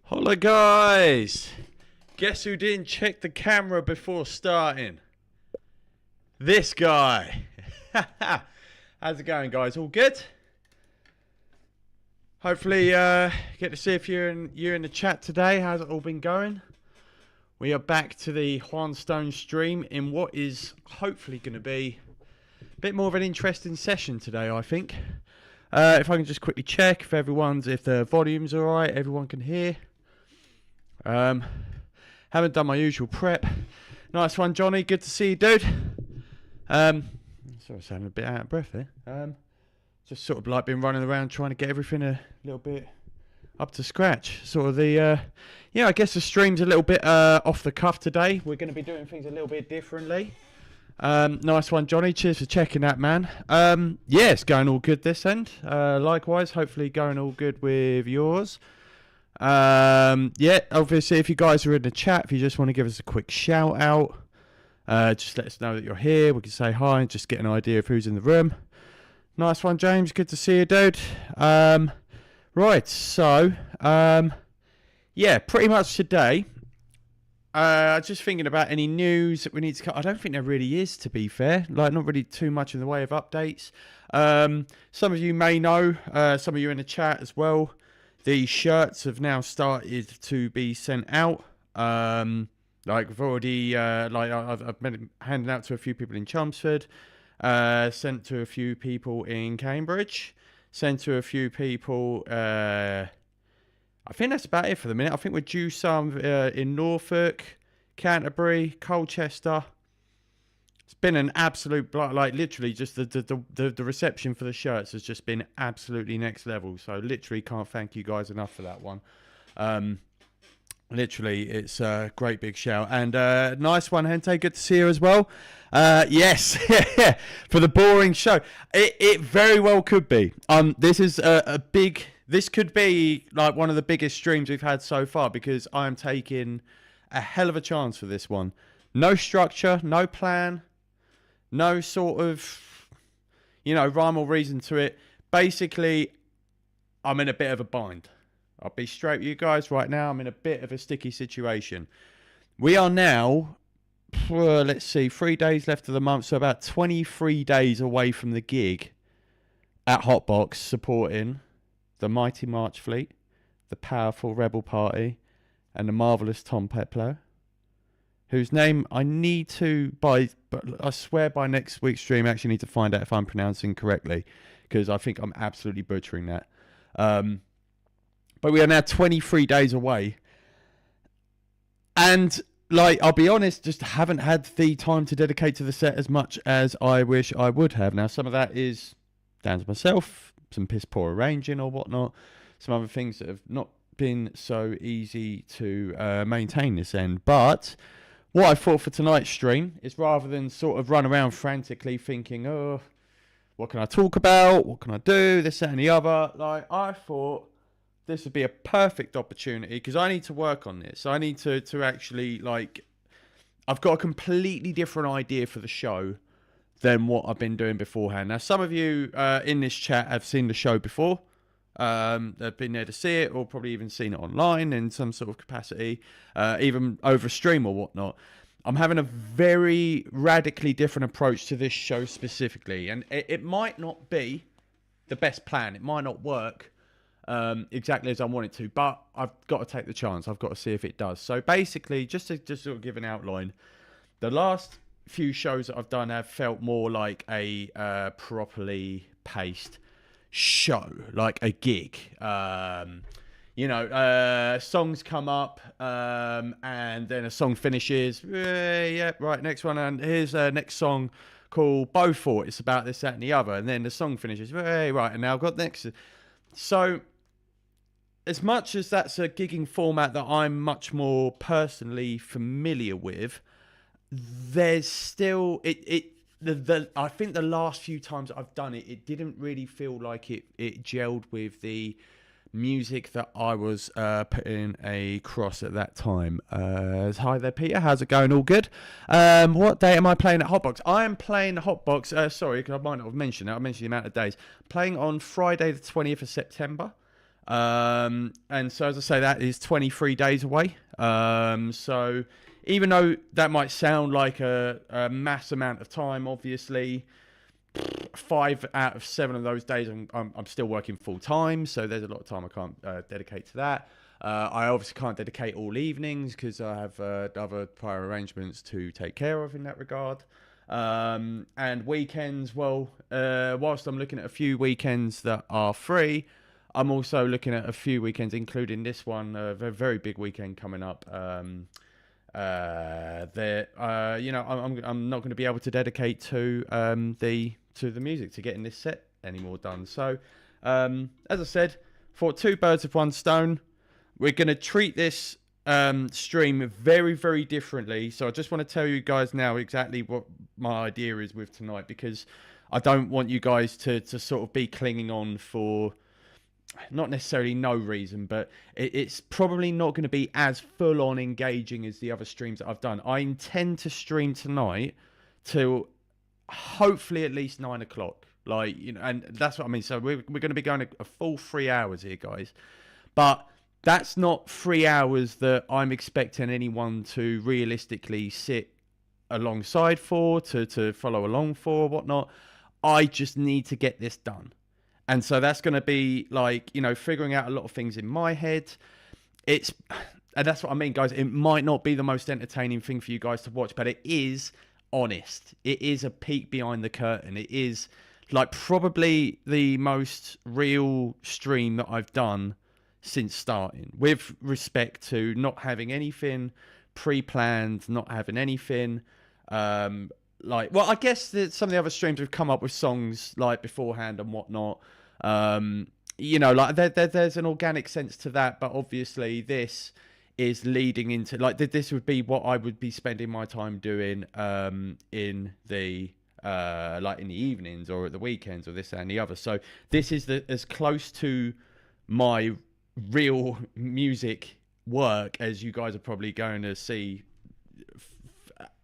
Hola guys! Guess who didn't check the camera before starting? This guy! How's it going, guys? All good? Hopefully get to see if you're in the chat today. How's it all been going? We are back to the Juan Stone stream in what is hopefully going to be a bit more of an interesting session today, I think. If I can just quickly check if the volume's alright, everyone can hear. Haven't done my usual prep. Nice one, Johnny. Good to see you, dude. Sorry, I sounded a bit out of breath there. Just sort of like been running around trying to get everything a little bit up to scratch. Sort of the, I guess the stream's a little bit off the cuff today. We're going to be doing things a little bit differently. Nice one, Johnny. Cheers for checking that, man. Yeah, it's going all good this end. Likewise, hopefully going all good with yours. Yeah, obviously, if you guys are in the chat, if you just want to give us a quick shout out, just let us know that you're here. We can say hi and just get an idea of who's in the room. Nice one, James. Good to see you, dude. Right, so, yeah, pretty much today, just thinking about any news that we need to cut. I don't think there really is, to be fair. Like, not really too much in the way of updates. Some of you may know, some of you in the chat as well, the shirts have now started to be sent out. Like we've already, I've been handing out to a few people in Chelmsford, sent to a few people in Cambridge, sent to a few people. I think that's about it for the minute. I think we're due some in Norfolk, Canterbury, Colchester. It's been an absolute, like literally just the reception for the shirts has just been absolutely next level. So literally can't thank you guys enough for that one. Literally, it's a great big shout. And nice one, Hente. Good to see you as well. Yes, for the boring show. It very well could be. This is this could be like one of the biggest streams we've had so far because I am taking a hell of a chance for this one. No structure, no plan. No sort of, rhyme or reason to it. Basically, I'm in a bit of a bind. I'll be straight with you guys right now. I'm in a bit of a sticky situation. We are now, let's see, 3 days left of the month. So about 23 days away from the gig at Hotbox supporting the mighty March Fleet, the powerful Rebel Party, and the marvellous Tom Peplow. Whose name I need to, but I swear by next week's stream, I actually need to find out if I'm pronouncing correctly, because I think I'm absolutely butchering that. But we are now 23 days away. And, I'll be honest, just haven't had the time to dedicate to the set as much as I wish I would have. Now, some of that is down to myself, some piss poor arranging or whatnot, some other things that have not been so easy to maintain this end. But what I thought for tonight's stream is rather than sort of run around frantically thinking, oh, what can I talk about? What can I do? This, that, and the other. I thought this would be a perfect opportunity because I need to work on this. I need to actually, I've got a completely different idea for the show than what I've been doing beforehand. Now, some of you in this chat have seen the show before. They've been there to see it or probably even seen it online in some sort of capacity, even over stream or whatnot. I'm having a very radically different approach to this show specifically, and it might not be the best plan. It might not work exactly as I want it to, but I've got to take the chance. I've got to see if it does. So basically, just to sort of give an outline, the last few shows that I've done have felt more like a properly paced show, like a gig. Songs come up and then a song finishes. Yeah, right, next one. And here's a next song called Beaufort. It's about this, that, and the other. And then the song finishes. Right, and now I've got next. So, as much as that's a gigging format that I'm much more personally familiar with, there's still I think the last few times I've done it, it didn't really feel like it gelled with the music that I was putting across at that time. Hi there, Peter. How's it going? All good? What day am I playing at Hotbox? I am playing Hotbox. Sorry, because I might not have mentioned it. I mentioned the amount of days. Playing on Friday the 20th of September. And so, as I say, that is 23 days away. So even though that might sound like a mass amount of time, obviously 5 out of 7 of those days I'm still working full time, so there's a lot of time I can't dedicate to that. I obviously can't dedicate all evenings because I have other prior arrangements to take care of in that regard. And weekends, well, whilst I'm looking at a few weekends that are free, I'm also looking at a few weekends, including this one, a very big weekend coming up. That I'm not going to be able to dedicate to the music, to getting this set anymore done. So, as I said, for 2 birds with 1 stone, we're going to treat this stream very, very differently. So I just want to tell you guys now exactly what my idea is with tonight, because I don't want you guys to sort of be clinging on for not necessarily no reason, but it's probably not going to be as full on engaging as the other streams that I've done. I intend to stream tonight till hopefully at least 9 o'clock. Like, you know, and that's what I mean. So we're going to be going a full 3 hours here, guys. But that's not 3 hours that I'm expecting anyone to realistically sit alongside for, to follow along for, whatnot. I just need to get this done. And so that's going to be like, you know, figuring out a lot of things in my head. And that's what I mean, guys. It might not be the most entertaining thing for you guys to watch, but it is honest. It is a peek behind the curtain. It is like probably the most real stream that I've done since starting, with respect to not having anything pre-planned, not having anything well, I guess that some of the other streams have come up with songs like beforehand and whatnot. You know, like there's an organic sense to that, but obviously this is leading into, like, this would be what I would be spending my time doing in the like in the evenings or at the weekends or this and the other. So this is as close to my real music work as you guys are probably going to see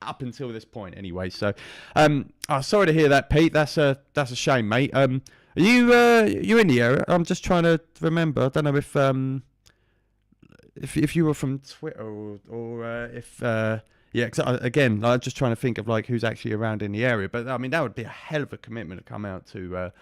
up until this point anyway. So sorry to hear that, Pete. That's a shame, mate. Are you in the area? I'm just trying to remember. I don't know if you were from Twitter or if yeah, cause again, I'm just trying to think of like who's actually around in the area. But I mean, that would be a hell of a commitment to come out to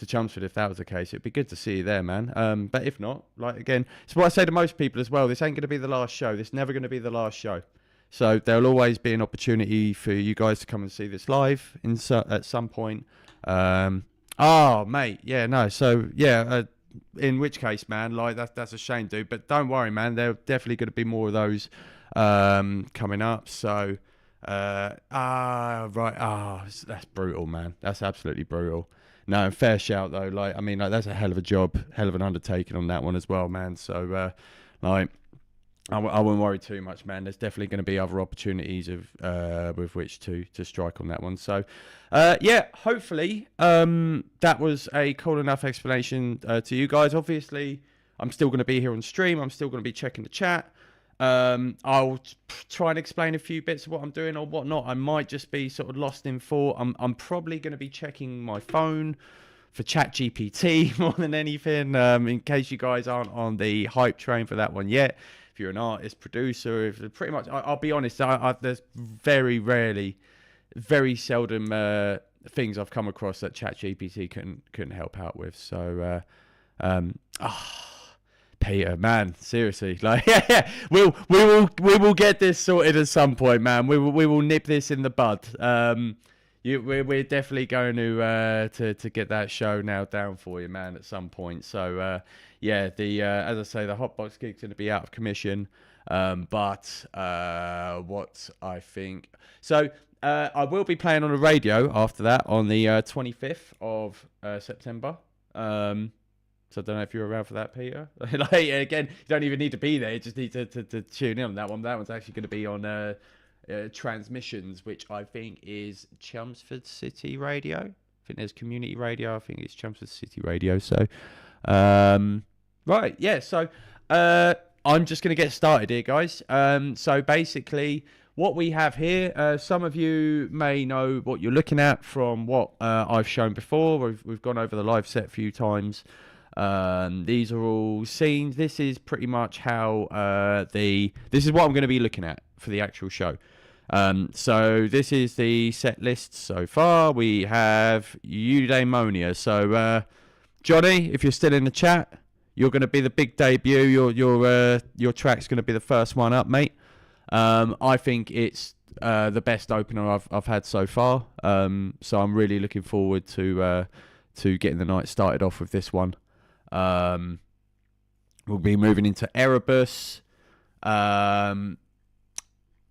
Chelmsford if that was the case. It'd be good to see you there, man. But if not, like, again, it's what I say to most people as well. This ain't going to be the last show. This is never going to be the last show. So there'll always be an opportunity for you guys to come and see this live at some point. Oh, mate, yeah, no. So yeah, in which case, man, like that's a shame, dude. But don't worry, man. There are definitely going to be more of those coming up. So that's brutal, man. That's absolutely brutal. No, fair shout though. Like, I mean, like, that's a hell of a job, hell of an undertaking on that one as well, man. So like, I wouldn't worry too much, man. There's definitely going to be other opportunities with which to strike on that one. So yeah, hopefully that was a cool enough explanation to you guys. Obviously, I'm still going to be here on stream. I'm still going to be checking the chat. I'll try and explain a few bits of what I'm doing or whatnot. I might just be sort of lost in thought. I'm probably going to be checking my phone for ChatGPT more than anything, in case you guys aren't on the hype train for that one yet. If you're an artist, producer, if pretty much, I'll be honest, there's very rarely, very seldom things I've come across that ChatGPT couldn't help out with. So, Peter, man, seriously, like, yeah, we will get this sorted at some point, man. We will nip this in the bud. We're definitely going to get that show nailed down for you, man, at some point. So yeah, as I say, the Hotbox gig's going to be out of commission. But what I think, so I will be playing on the radio after that on the 25th of September. So I don't know if you're around for that, Peter. Like, again, you don't even need to be there. You just need to tune in on that one. That one's actually going to be on Transmissions, which I think is Chelmsford City Radio. I think there's community radio. I think it's Chelmsford City Radio. So, right, yeah. So I'm just going to get started here, guys. So basically, what we have here, some of you may know what you're looking at from what I've shown before. We've gone over the live set a few times. These are all scenes. This is pretty much how this is what I'm going to be looking at for the actual show. So this is the set list so far. We have Eudaimonia. So Johnny, if you're still in the chat, you're going to be the big debut. Your track's going to be the first one up, mate. I think it's the best opener I've had so far. So I'm really looking forward to getting the night started off with this one. We'll be moving into Erebus,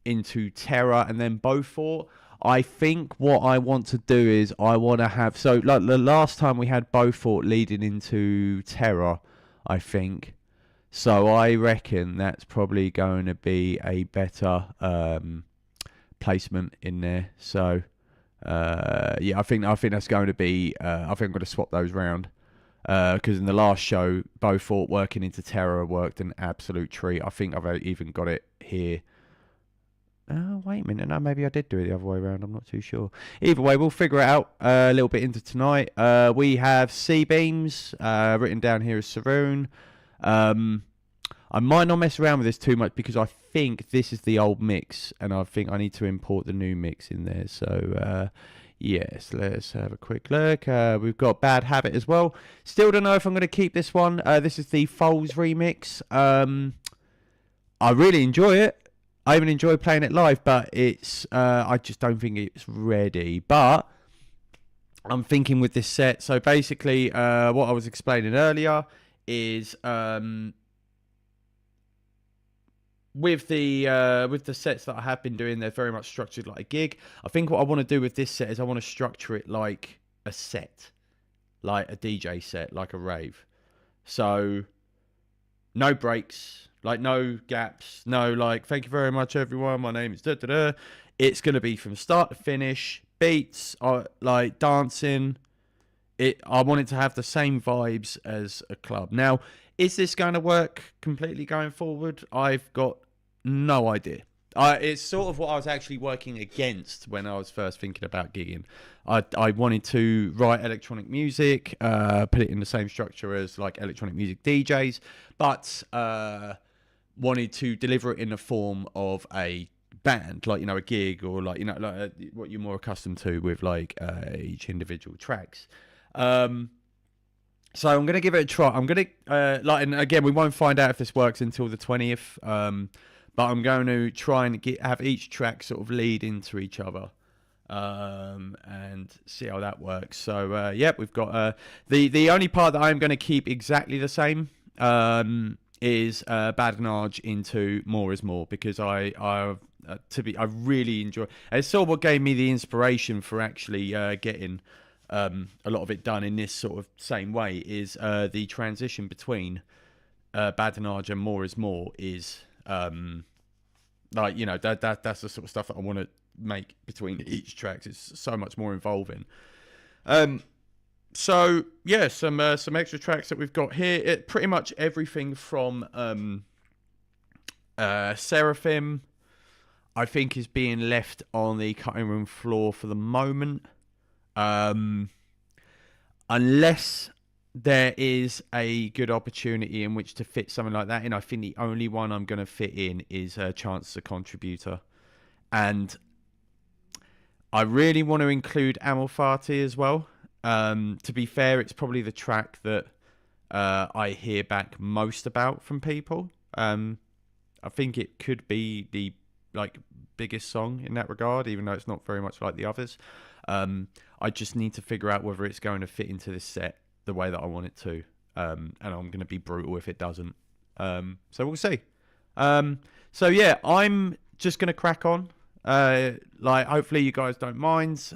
into Terror, and then Beaufort. I think what I want to do is I want to have, so like the last time we had Beaufort leading into Terror, I think. So I reckon that's probably going to be a better placement in there. So yeah, I think that's going to be. I think I'm going to swap those round because in the last show, Beaufort working into Terror worked an absolute treat. I think I've even got it here. Oh, wait a minute. No, maybe I did do it the other way around. I'm not too sure. Either way, we'll figure it out a little bit into tonight. We have C-Beams written down here as Saroon. I might not mess around with this too much because I think this is the old mix and I think I need to import the new mix in there. So, yes, let's have a quick look. We've got Bad Habit as well. Still don't know if I'm going to keep this one. This is the Foles remix. I really enjoy it. I even enjoy playing it live, but it's I just don't think it's ready. But I'm thinking with this set. So basically, what I was explaining earlier is with the sets that I have been doing, they're very much structured like a gig. I think what I want to do with this set is I want to structure it like a set, like a DJ set, like a rave. So no breaks. Like, no gaps, no, like, thank you very much, everyone, my name is da-da-da. It's going to be from start to finish, beats, like, dancing. I want it to have the same vibes as a club. Now, is this going to work completely going forward? I've got no idea. It's sort of what I was actually working against when I was first thinking about gigging. I wanted to write electronic music, put it in the same structure as, like, electronic music DJs, but wanted to deliver it in the form of a band, like, you know, a gig, or like, you know, like what you're more accustomed to with like each individual tracks. So I'm going to give it a try. I'm going to like, and again, we won't find out if this works until the 20th, but I'm going to try and have each track sort of lead into each other, and see how that works. So yeah, we've got the only part that I'm going to keep exactly the same is Badinage into More is More, because I really enjoy. It's sort of what gave me the inspiration for actually getting a lot of it done in this sort of same way. Is the transition between Badinage and More is More is like, you know, that's the sort of stuff that I want to make between each tracks. It's so much more involving. So yeah, some extra tracks that we've got here. Pretty much everything from Seraphim, I think, is being left on the cutting room floor for the moment, unless there is a good opportunity in which to fit something like that in. I think the only one I'm going to fit in is Chance the Contributor, and I really want to include Amalfati as well. To be fair, it's probably the track that I hear back most about from people. I think it could be the biggest song in that regard, even though it's not very much like the others. I just need to figure out whether it's going to fit into this set the way that I want it to, and I'm going to be brutal if it doesn't. So we'll see. So yeah, I'm just going to crack on. Hopefully you guys don't mind.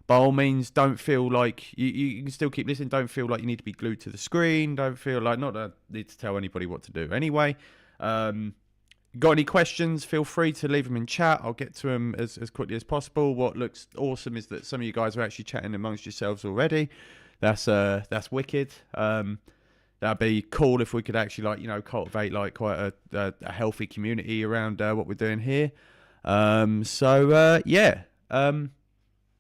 By all means, don't feel like you can still keep listening. Don't feel like you need to be glued to the screen. Don't feel like, not that I need to tell anybody what to do. Anyway, got any questions, feel free to leave them in chat. I'll get to them as quickly as possible. What looks awesome is that some of you guys are actually chatting amongst yourselves already. That's wicked. That'd be cool if we could actually, cultivate quite a healthy community around what we're doing here. Yeah.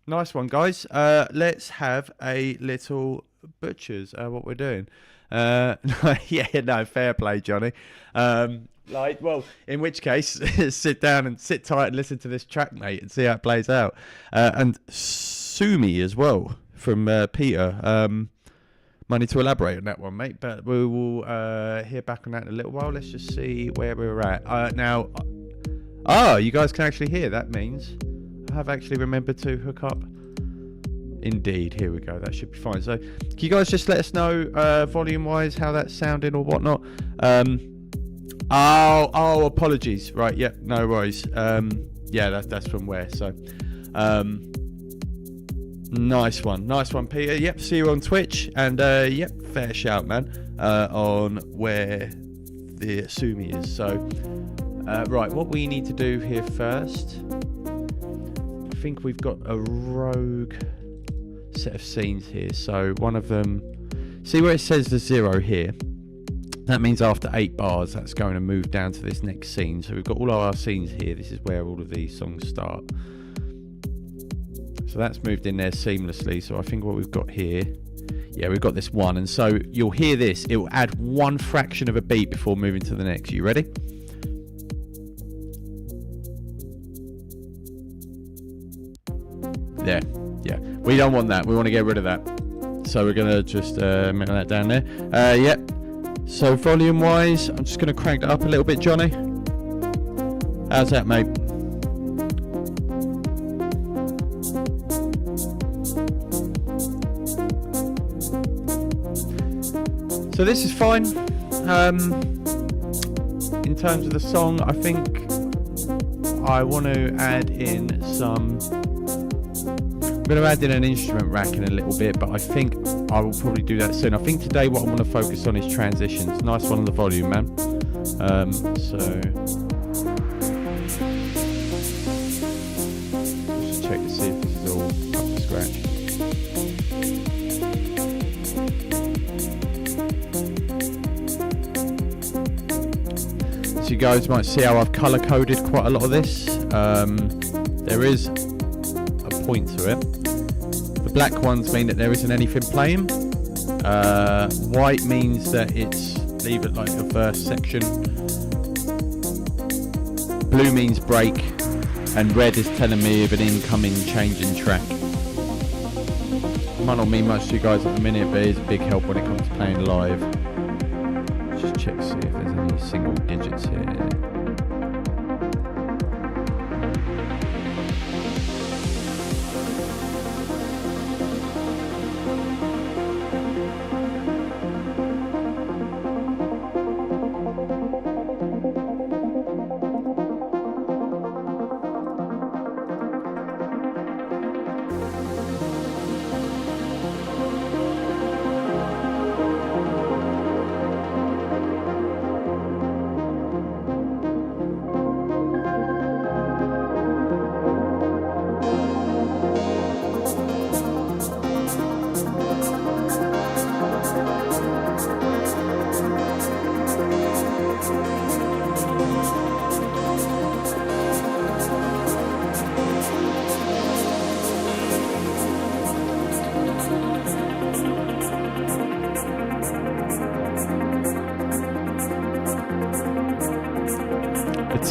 Nice one, guys. Let's have a little butchers what we're doing. Yeah, no, fair play, Johnny. Well, in which case, sit down and sit tight and listen to this track, mate, and see how it plays out. And sue me as well from Peter. Might need to elaborate on that one, mate, but we will hear back on that in a little while. Let's just see where we're at. Now, you guys can actually hear. That means I have actually remembered to hook up. Indeed, here we go. That should be fine. So, can you guys just let us know volume-wise how that's sounding or whatnot? Apologies. Right, yep, no worries. Yeah, that's from where. So, nice one, Peter. Yep, see you on Twitch, and yep, fair shout, man, on where the Sumi is. So, right, what we need to do here first. I think we've got a rogue set of scenes here. So one of them, see where it says the 0 here? That means after 8 bars, that's going to move down to this next scene. So we've got all of our scenes here. This is where all of these songs start. So that's moved in there seamlessly. So I think what we've got here, yeah, we've got this one. And so you'll hear this. It will add one fraction of a beat before moving to the next. You ready? There. Yeah, we don't want that. We want to get rid of that. So we're going to just make that down there. Yep. So volume-wise, I'm just going to crank that up a little bit, Johnny. How's that, mate? So this is fine. In terms of the song, I think I want to add in some... I'm going to add in an instrument rack in a little bit, but I think I will probably do that soon. I think today what I want to focus on is transitions. Nice one on the volume, man. Just check to see if this is all up to scratch. So you guys might see how I've colour coded quite a lot of this. There is a point to it. The black ones mean that there isn't anything playing. White means that it's leave it like a verse section. Blue means break, and red is telling me of an incoming changing track. Might not mean much to you guys at the minute, but it is a big help when it comes to playing live. Just check to see if there's any single digits here.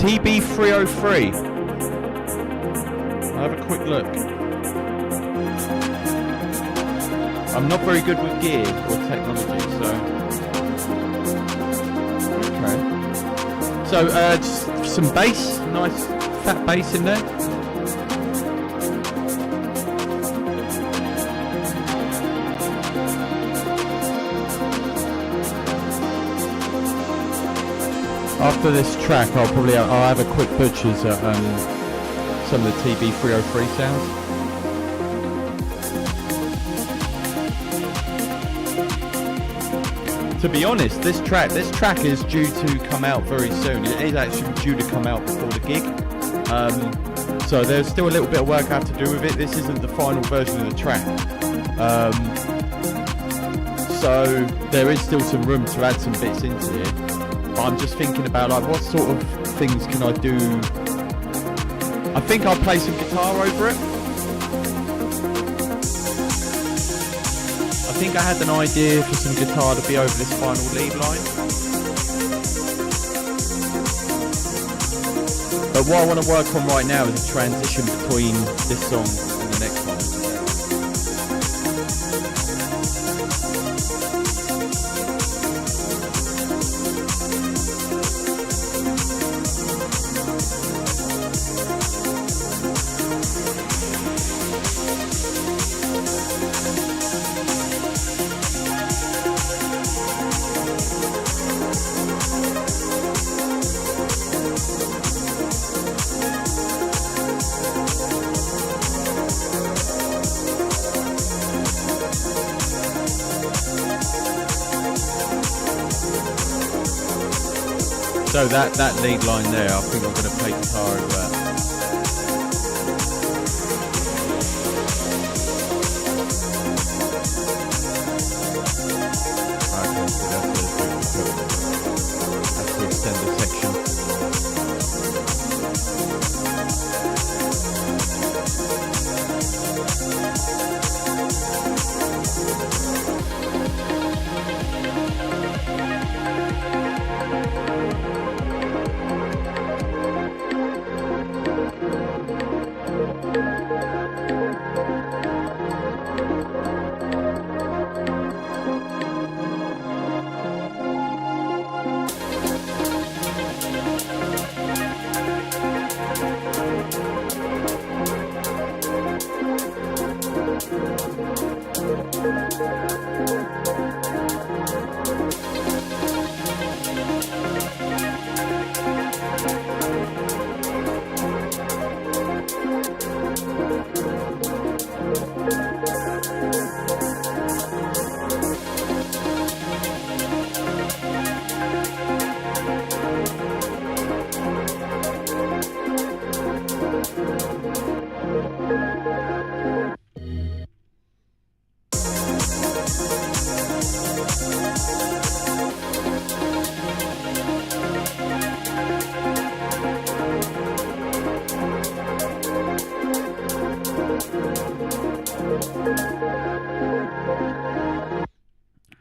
TB303. I'll have a quick look. I'm not very good with gear or technology, so... Okay. So, just some bass, nice fat bass in there. After this track, I'll have a quick butchers at some of the TB303 sounds. To be honest, this track is due to come out very soon. It is actually due to come out before the gig. So there's still a little bit of work I have to do with it. This isn't the final version of the track. So there is still some room to add some bits into it. But I'm just thinking about like what sort of things can I do. I think I'll play some guitar over it. I think I had an idea for some guitar to be over this final lead line. But what I want to work on right now is a transition between this song and the next one. So that lead line there, I think I'm going to play guitar over that. Okay, so that's to extend the section.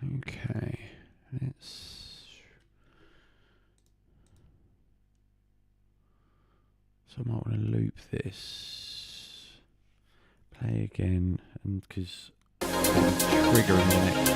Okay, so I might want to loop this, play again, and because triggering the next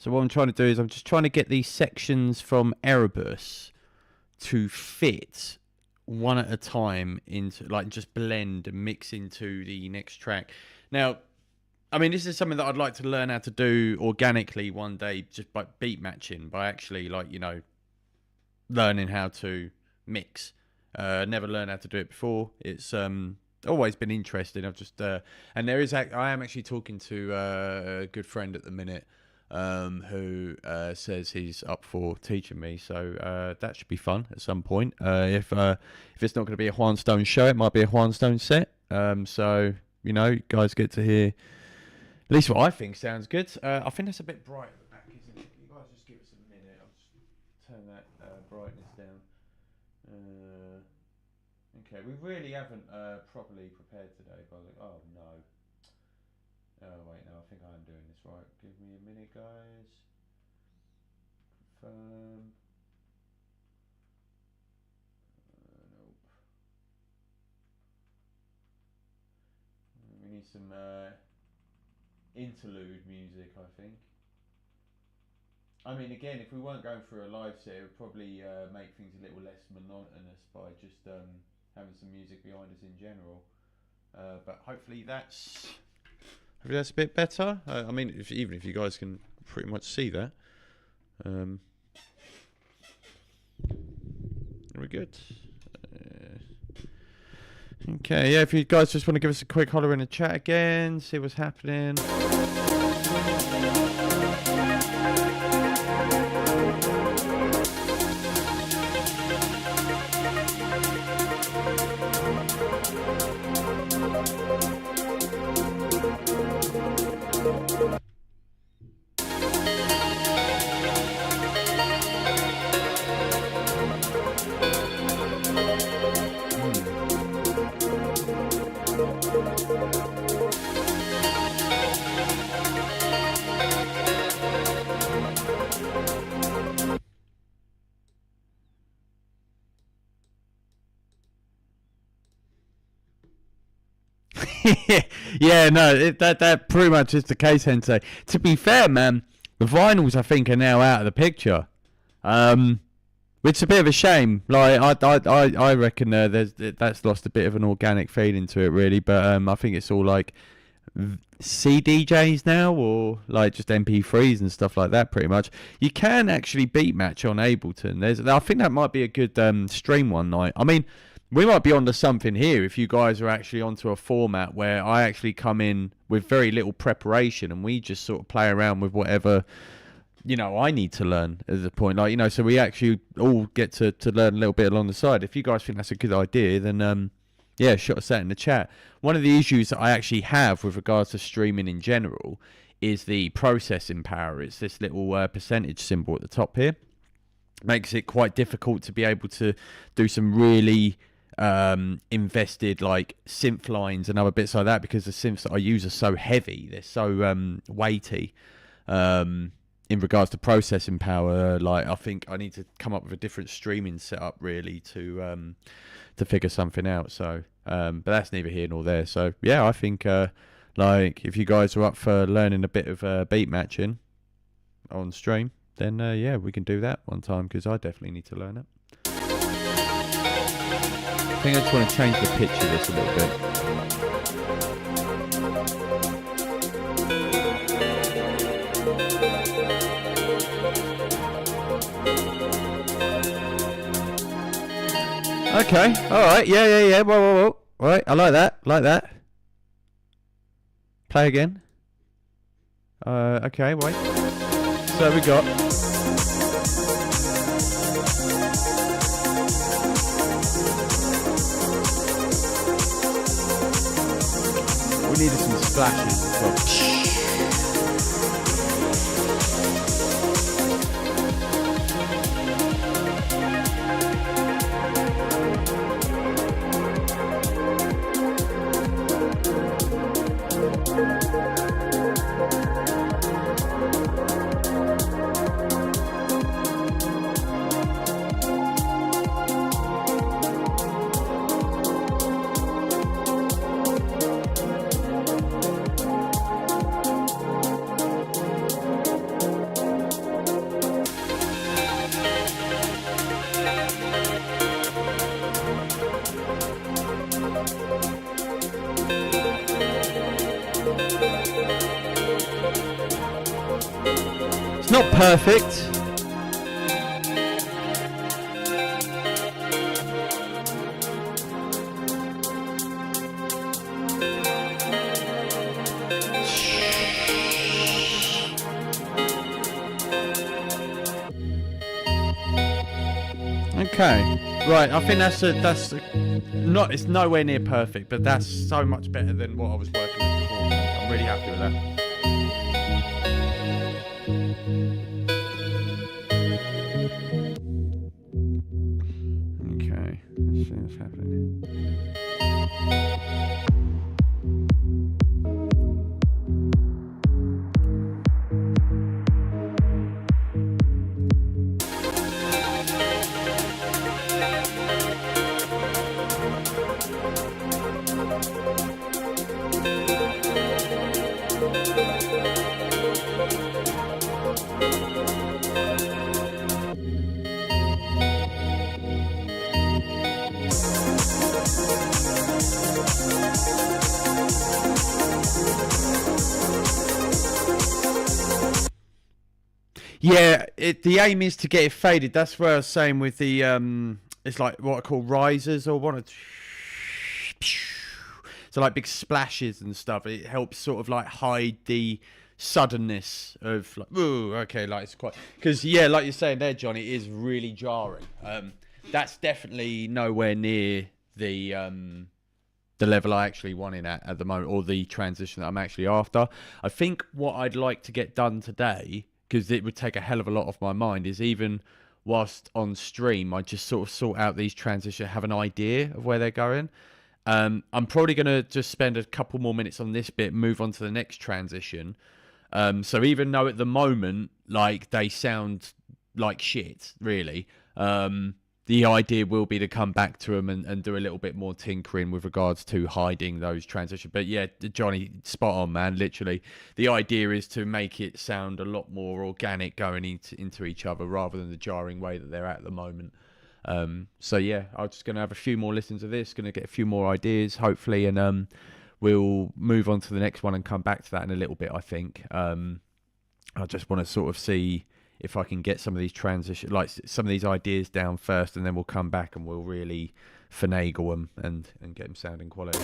So what I'm trying to do is I'm just trying to get these sections from Erebus to fit one at a time into, like, just blend and mix into the next track. Now, I mean, this is something that I'd like to learn how to do organically one day, just by beat matching, by actually, like, you know, learning how to mix. Never learned how to do it before. It's always been interesting. I've just and there is I am actually talking to a good friend at the minute who says he's up for teaching me, so that should be fun at some point. If it's not going to be a Juan Stone show, it might be a Juan Stone set. So, you know, you guys get to hear at least what I think sounds good. I think that's a bit bright at the back, isn't it? You turn that brightness down. Okay, we really haven't properly prepared today, by the oh no. Oh wait, no, I think I am doing this right. Give me a minute, guys. Confirm. Nope. We need some interlude music, I think. I mean, again, if we weren't going through a live set, it would probably make things a little less monotonous by just having some music behind us in general. But hopefully that's a bit better. I mean, even if you guys can pretty much see that. Are we good? Okay, yeah, if you guys just want to give us a quick holler in the chat again, see what's happening. Yeah, no, that pretty much is the case, Hensei. To be fair, man, the vinyls I think are now out of the picture, which is a bit of a shame. Like I reckon that's lost a bit of an organic feeling to it, really. But I think it's all like CDJs now, or like just MP3s and stuff like that. Pretty much, you can actually beat match on Ableton. I think that might be a good stream one night. I mean, we might be onto something here if you guys are actually onto a format where I actually come in with very little preparation and we just sort of play around with whatever, I need to learn at the point. Like, so we actually all get to learn a little bit along the side. If you guys think that's a good idea, then, yeah, shot us that in the chat. One of the issues that I actually have with regards to streaming in general is the processing power. It's this little percentage symbol at the top here. Makes it quite difficult to be able to do some really invested like synth lines and other bits like that, because the synths that I use are so heavy, they're so weighty in regards to processing power. Like, I think I need to come up with a different streaming setup really to figure something out. So but that's neither here nor there. So yeah, I think like if you guys are up for learning a bit of beat matching on stream, then yeah, we can do that one time, because I definitely need to learn it. I think I just want to change the pitch of this a little bit. Okay, alright, yeah. Whoa. Right, I like that. Play again. Okay, wait. So we got... We needed some splashes as well. Not perfect. Okay, right. I think that's not. It's nowhere near perfect, but that's so much better than what I was working with before. I'm really happy with that. Yeah, the aim is to get it faded. That's what I was saying with the it's like what I call risers or one of so like big splashes and stuff. It helps sort of like hide the suddenness of like, ooh, okay, like it's quite, because yeah, like you're saying there, John, it is really jarring. That's definitely nowhere near the level I actually want it at the moment, or the transition that I'm actually after. I think what I'd like to get done today, because it would take a hell of a lot off my mind, is even whilst on stream, I just sort of sort out these transitions, have an idea of where they're going. I'm probably going to just spend a couple more minutes on this bit, move on to the next transition. So even though at the moment, like, they sound like shit, really, the idea will be to come back to them and do a little bit more tinkering with regards to hiding those transitions. But yeah, Johnny, spot on, man. Literally, the idea is to make it sound a lot more organic going into each other rather than the jarring way that they're at the moment. So yeah, I'm just going to have a few more listens of this, going to get a few more ideas, hopefully, and we'll move on to the next one and come back to that in a little bit, I think. I just want to sort of see if I can get some of these some of these ideas down first, and then we'll come back and we'll really finagle them and get them sounding quality.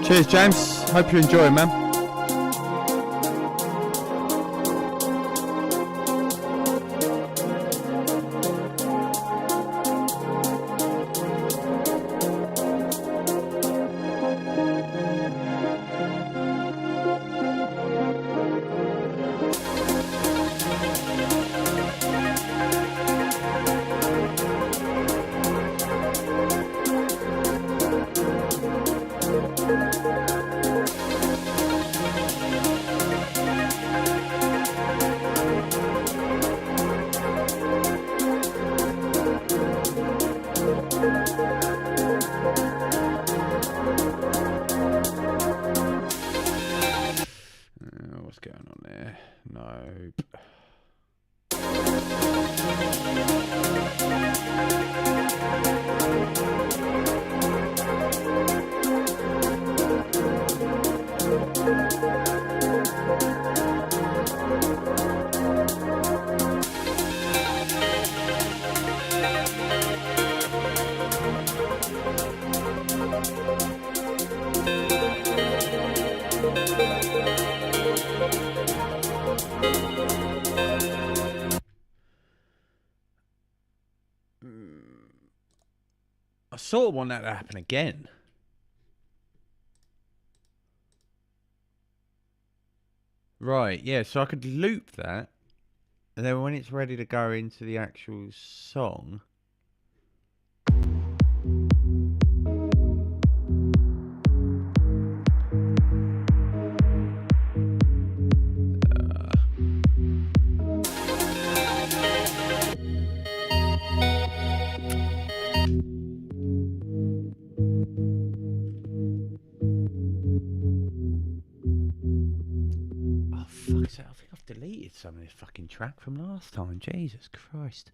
Cheers, James. Hope you enjoy, man. What's going on there? Nope. I sort of want that to happen again. Right, yeah, so I could loop that, and then when it's ready to go into the actual song... I think I've deleted some of this fucking track from last time. Jesus Christ.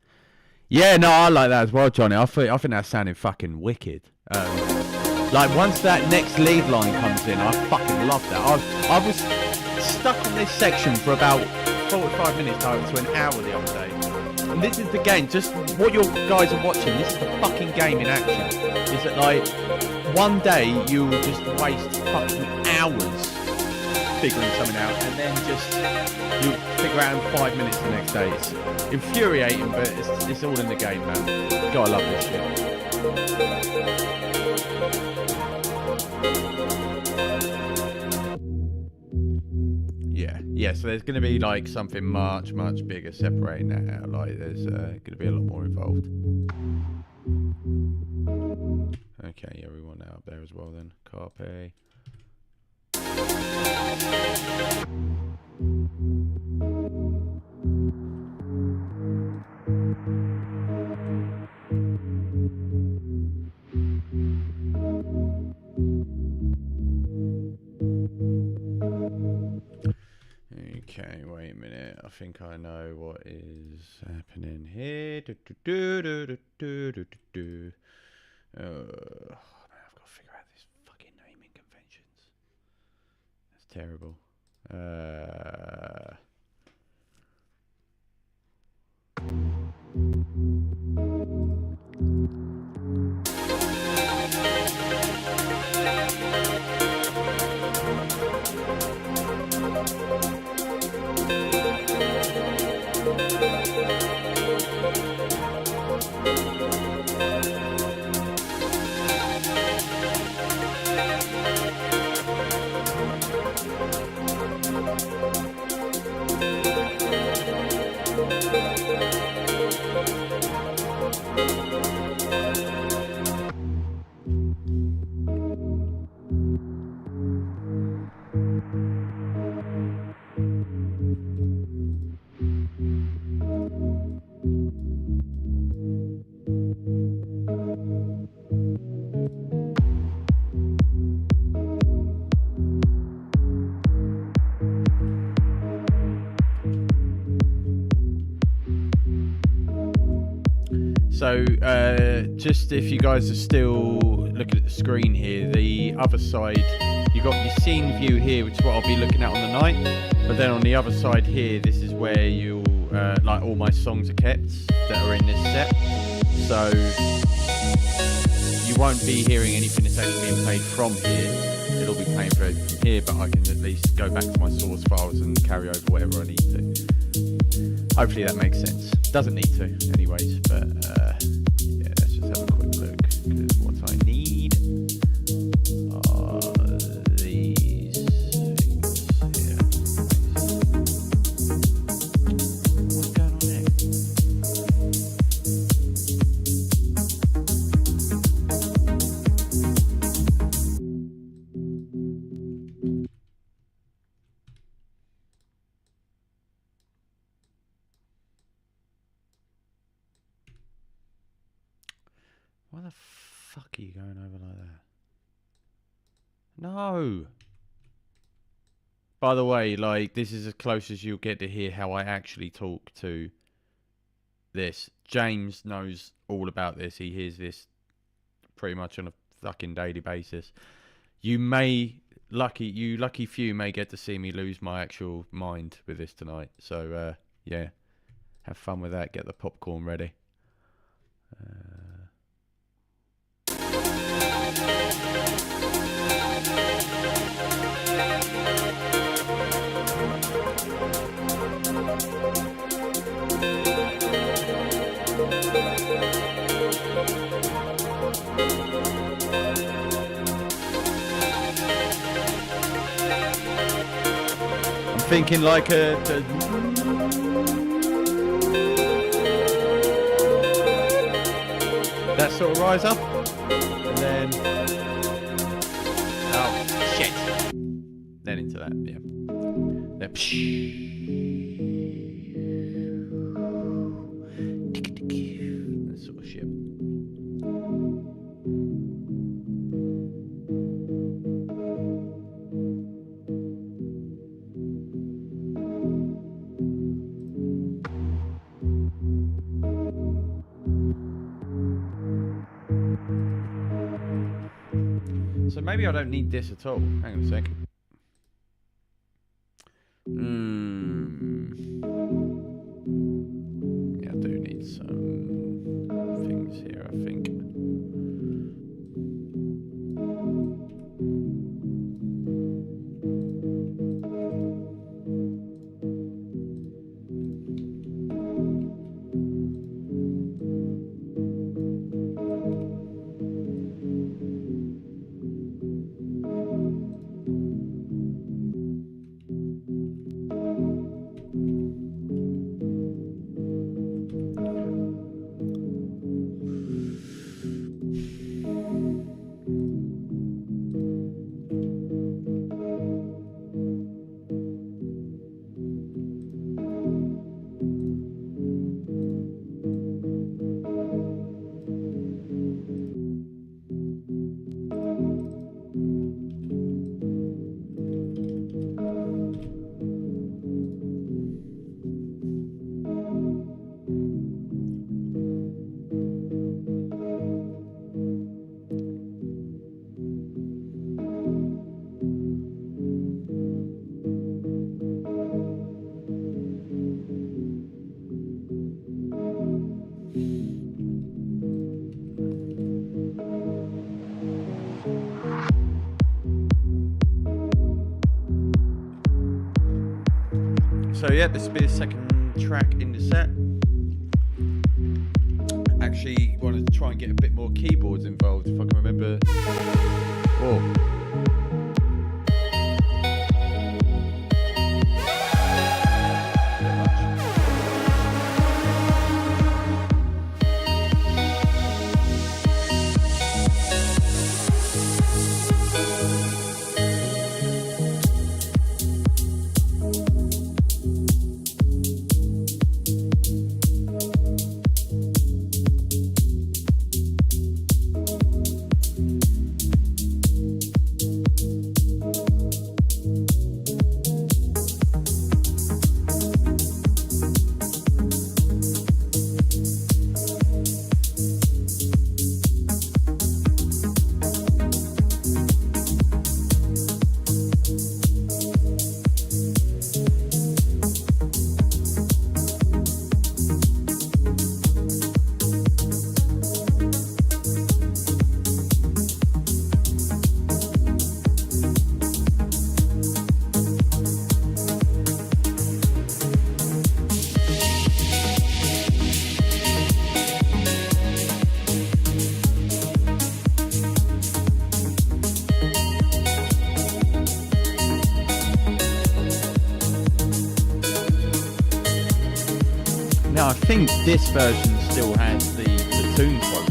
Yeah, no, I like that as well, Johnny. I think that's sounding fucking wicked. Like, once that next lead line comes in, I fucking love that. I was stuck on this section for about 45 minutes to an hour the other day. And this is the game. Just what you guys are watching, this is the fucking game in action. Is that, like, one day you will just waste fucking hours figuring something out, and then just you'll figure out in 5 minutes the next day. It's infuriating, but it's all in the game, man. You gotta love this shit. Yeah, so there's going to be like something much bigger separating that out. Like there's going to be a lot more involved. Okay, yeah, we want that up there as well then. Carpe. Okay, wait a minute. I think I know what is happening here. Oh man, I've got to figure out this fucking naming conventions. That's terrible. So, just if you guys are still looking at the screen here, the other side, you've got your scene view here, which is what I'll be looking at on the night. But then on the other side here, this is where you'll, like all my songs are kept that are in this set. So, you won't be hearing anything that's actually being played from here. It'll be playing from here, but I can at least go back to my source files and carry over whatever I need to. Hopefully that makes sense. Doesn't need to, anyways, but yeah, let's just have a quick look. Because what I need are these things here. What's going on there? Why the fuck are you going over like that? No! By the way, like, this is as close as you'll get to hear how I actually talk to this. James knows all about this. He hears this pretty much on a fucking daily basis. You lucky few may get to see me lose my actual mind with this tonight. So, yeah, have fun with that. Get the popcorn ready. I'm thinking like that sort of rise up, and then oh shit, then into that, yeah. Then that sort of shit. So maybe I don't need this at all. Hang on a sec. Yeah, I do need some things here, I think. So yeah, this will be the second track in the set. Actually wanted to try and get a bit more keyboards involved if I can remember. Whoa. Now I think this version still has the tune quote.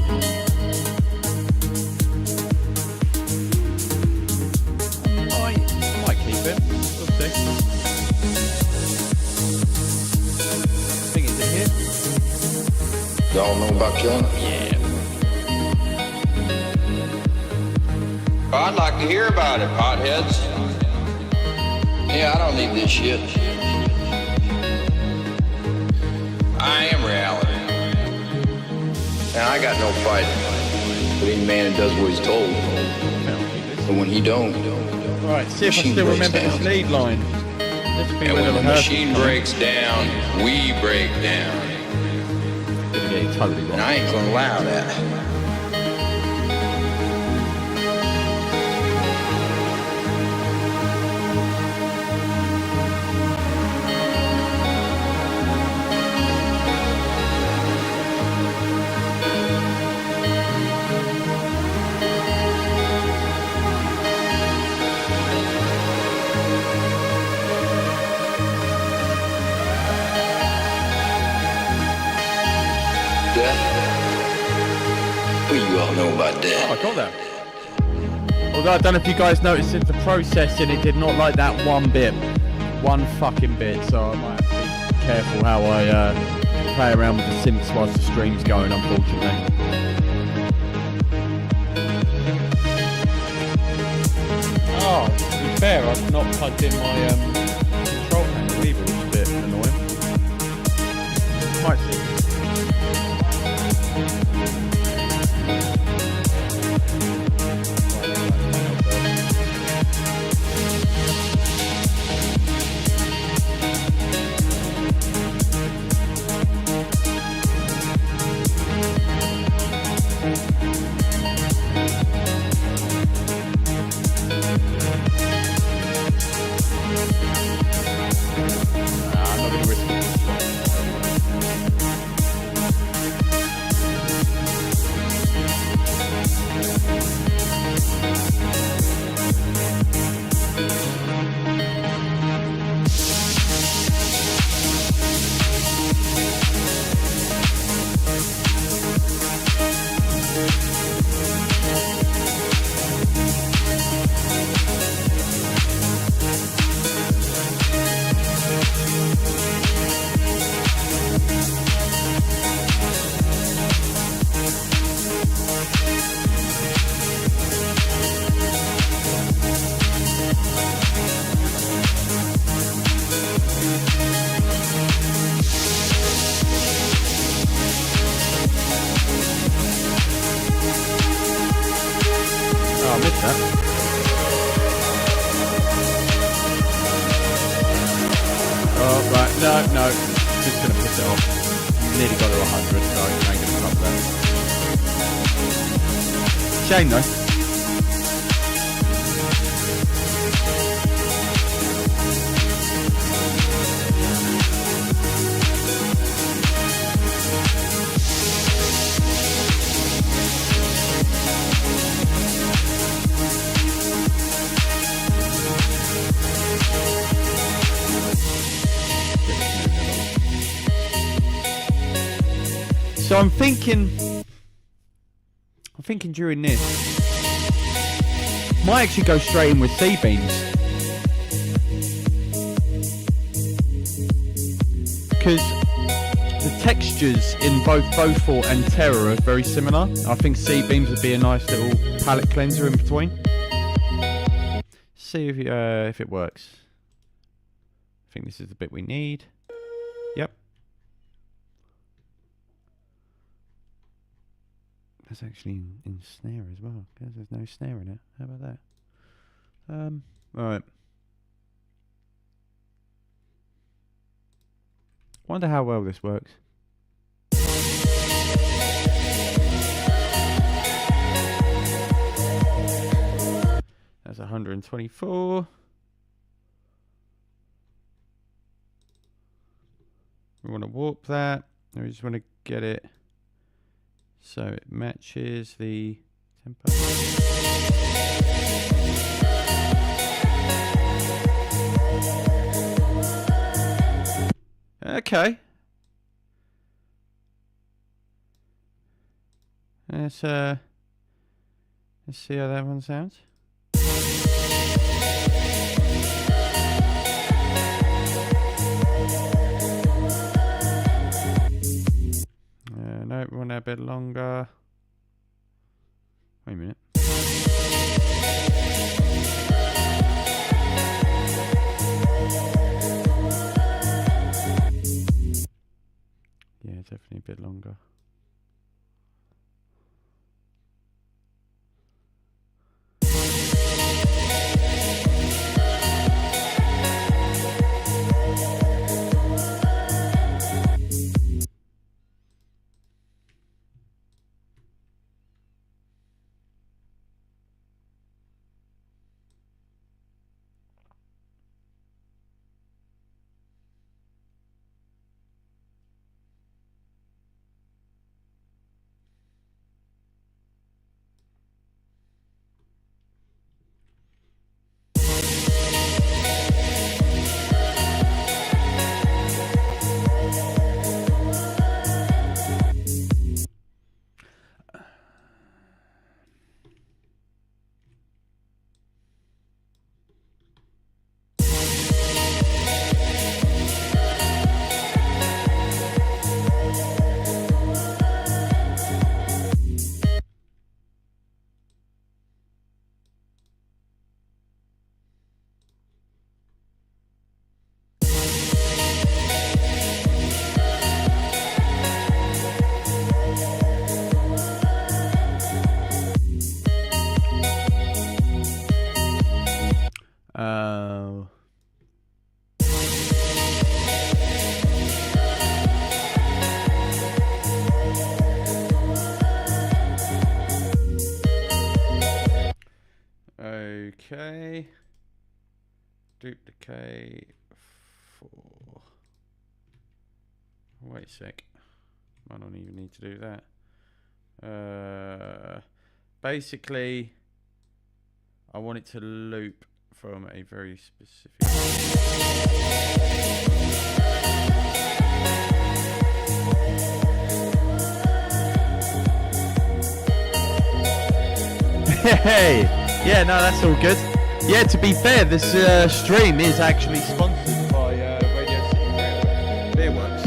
I might keep it. We'll see. I think it's a hit. Y'all know about Killing? Yeah. Well, I'd like to hear about it, potheads. Yeah, I don't need this shit. I am reality. And I got no fight. But any man that does what he's told. And when he don't, right, see if I still remember this lead line. And when the machine breaks down, we break down. Totally wrong. And I ain't gonna allow that. Well, you all know about that. Oh, I got that. Although I don't know if you guys noticed in the processing, it did not like that one fucking bit, so I might have to be careful how I play around with the synths whilst the stream's going, unfortunately. Oh, to be fair, I've not plugged in my control panel either, which is a bit annoying. Might see. No, just going to piss it off. Nearly got to 100, so I ain't going to cover that. Shame though. So I'm thinking during this, might actually go straight in with C-beams. Because the textures in both Beaufort and Terror are very similar. I think C-beams would be a nice little palette cleanser in between. See if it works. I think this is the bit we need. Yep. There's actually in snare as well. There's no snare in it. How about that? Right. Wonder how well this works. That's 124. We want to warp that. We just want to get it so it matches the tempo. Okay. Let's see how that one sounds. No, we want that a bit longer. Wait a minute. Yeah, definitely a bit longer. Okay. Duplicate 4. Wait a sec. I don't even need to do that. Basically, I want it to loop from a very specific. Hey! Yeah, no, that's all good. Yeah, to be fair, this stream is actually sponsored by Radio City Beerworks.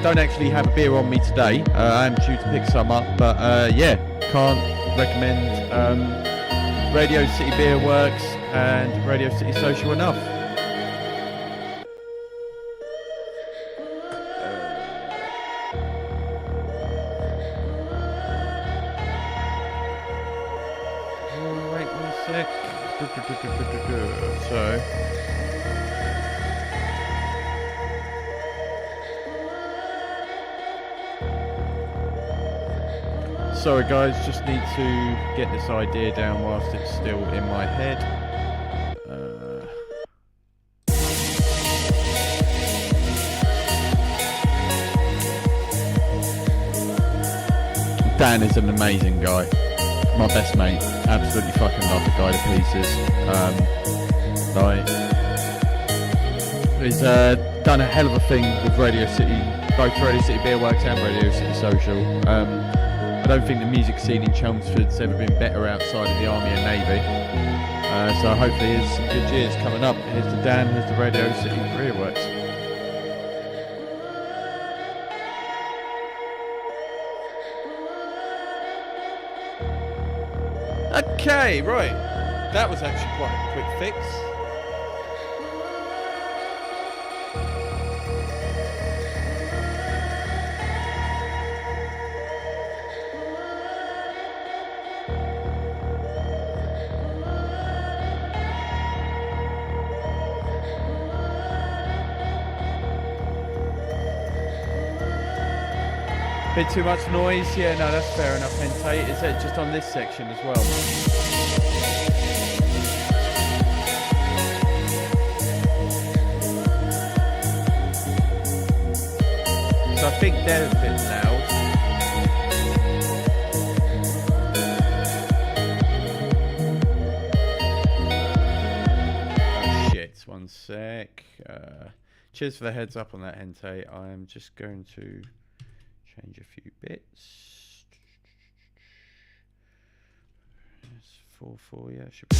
Don't actually have a beer on me today. I am due to pick some up, but yeah, can't recommend Radio City Beerworks and Radio City Social enough. Sorry guys, just need to get this idea down whilst it's still in my head. Dan is an amazing guy. My best mate. Absolutely fucking love the guy to pieces. done a hell of a thing with Radio City, both Radio City Beer Works and Radio City Social. I don't think the music scene in Chelmsford's ever been better outside of the Army and Navy. So hopefully there's some good years coming up. Here's to Dan, here's to Radio City Beer Works. Okay, right. That was actually quite a quick fix. Bit too much noise, yeah, no, that's fair enough, Hente. Is it just on this section as well? So I think they're a bit loud. Oh shit, one sec. Cheers for the heads up on that, Hente. I am just going to change a few bits. It's 4-4, yeah, it should be.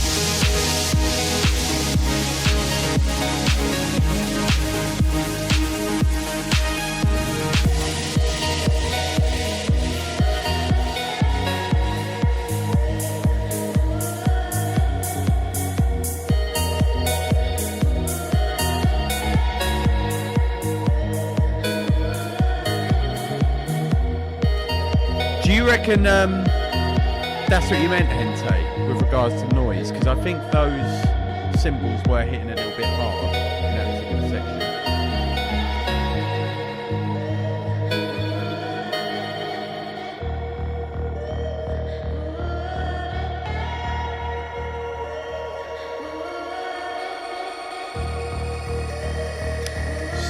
Do you reckon that's what you meant, Hente, with regards to noise? Because I think those cymbals were hitting a little bit hard in that particular section.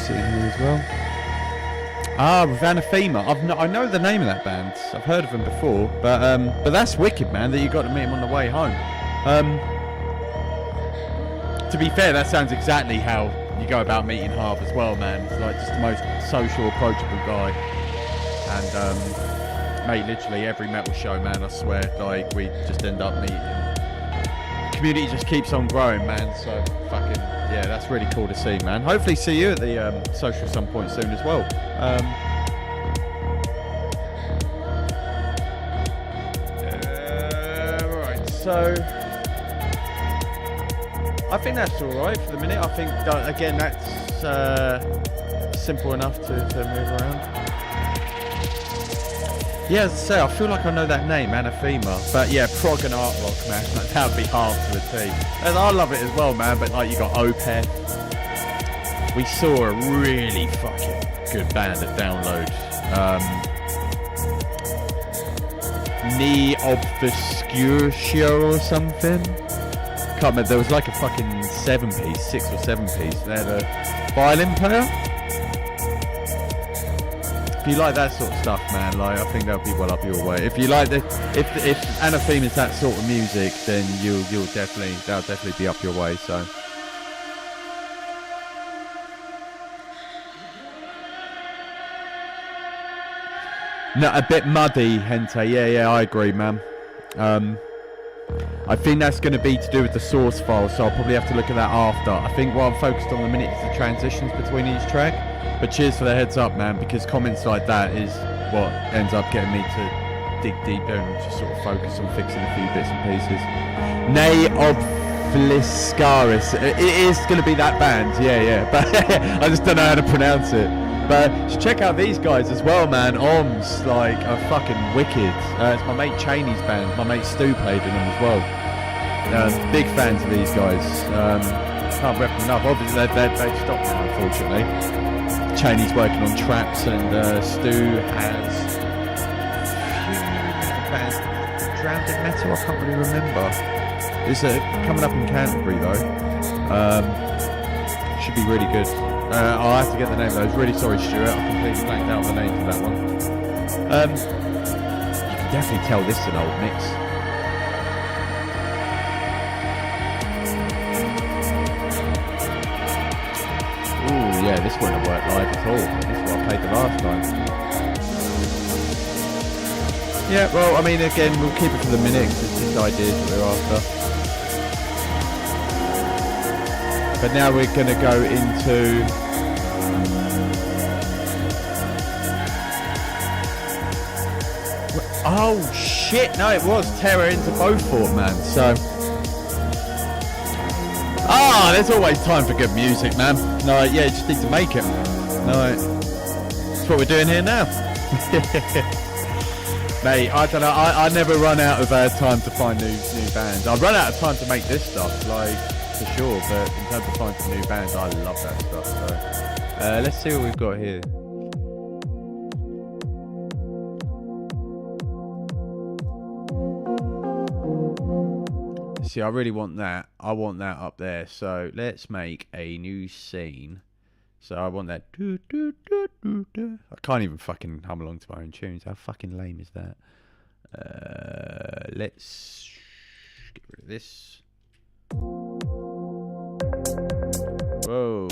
Sitting here as well. Ah, with Anathema. I know the name of that band. I've heard of them before, but that's wicked, man. That you got to meet them on the way home. To be fair, that sounds exactly how you go about meeting Harv as well, man. It's like just the most social, approachable guy. And mate, literally every metal show, man. I swear, like we just end up meeting. Community just keeps on growing, man. So fucking. Yeah, that's really cool to see, man. Hopefully see you at the social some point soon as well. Right, so I think that's all right for the minute. I think, again, that's simple enough to move around. Yeah, as I say, I feel like I know that name, Anathema. But yeah, prog and art rock, man. Like, that would be hard to a T. And I love it as well, man. But like, you got Opeth. We saw a really fucking good band at Download. Neobfuscutia or something. Can't remember. There was like a fucking 7-piece, 6 or 7-piece. They had a violin player. If you like that sort of stuff, man, like I think that'll be well up your way. If you like if Anathema is that sort of music, then that'll definitely be up your way. So. No, a bit muddy, Hente. Yeah, I agree, man. I think that's going to be to do with the source file, so I'll probably have to look at that after. I think what I'm focused on the minute is the transitions between each track. But cheers for the heads up, man, because comments like that is what ends up getting me to dig deeper and just sort of focus on fixing a few bits and pieces. Neobfuscaris. It is going to be that band, yeah. But I just don't know how to pronounce it. But check out these guys as well, man. Oms, like, are fucking wicked. It's my mate Cheney's band. My mate Stu played in them as well. Big fans of these guys. Can't rep them enough. Obviously, they've stopped now, unfortunately. Cheney's working on Traps, and Stu has bands. Drowned in Metal, I can't really remember. It's coming up in Canterbury though. Should be really good. I'll have to get the name of those. Really sorry, Stuart. I completely blanked out on the name for that one. You can definitely tell this is an old mix. Ooh, yeah, yeah, this wouldn't have worked live at all. This is what I played the last time. Yeah, well, I mean, again, we'll keep it for the minute 'cause it's just ideas that we're after. But now we're going to go into... Oh, shit. No, it was Terror into Beaufort, man. So... there's always time for good music, man. No, yeah, you just need to make it. No, that's what we're doing here now. Mate, I don't know. I never run out of time to find new bands. I run out of time to make this stuff, like, for sure. But in terms of finding new bands, I love that stuff. So, let's see what we've got here. See, I really want that. I want that up there. So let's make a new scene. So I want that. I can't even fucking hum along to my own tunes. How fucking lame is that? Let's get rid of this. Whoa.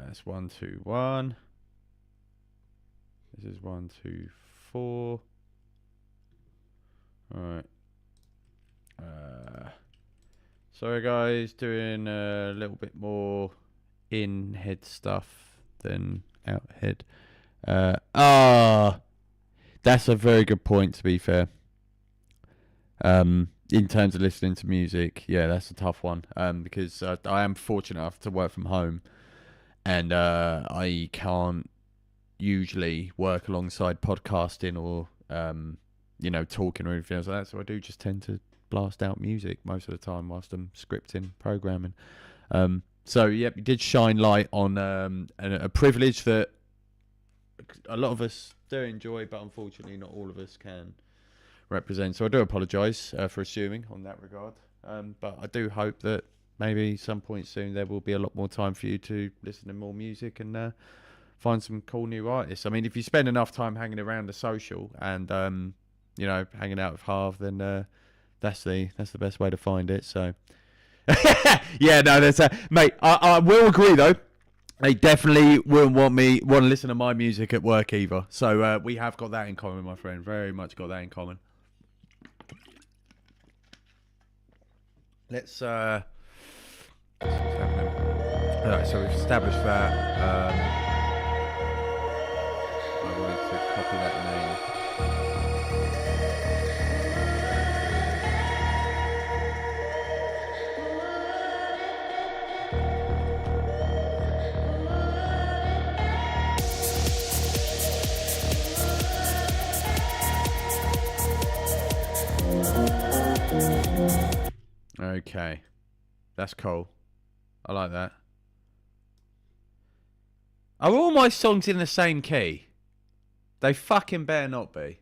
That's 1, 2, 1. This is 1, 2, 4. Alright. Sorry guys, doing a little bit more in-head stuff than out-head. That's a very good point, to be fair. In terms of listening to music, yeah, that's a tough one. Because I am fortunate enough to work from home, and I can't usually work alongside podcasting or talking or anything else like that, so I do just tend to blast out music most of the time whilst I'm scripting, programming. So yeah, it did shine light on a privilege that a lot of us do enjoy, but unfortunately not all of us can represent. So I do apologise for assuming on that regard, but I do hope that maybe some point soon there will be a lot more time for you to listen to more music and find some cool new artists. I mean, if you spend enough time hanging around the social and hanging out with Harv, then that's the best way to find it. So yeah, no, that's mate. I will agree though. They definitely wouldn't want to listen to my music at work either. So we have got that in common, my friend. Very much got that in common. Let's see what's happening. Alright, so we've established that. I wanted to copy that name. Okay, that's cool. I like that. Are all my songs in the same key? They fucking better not be.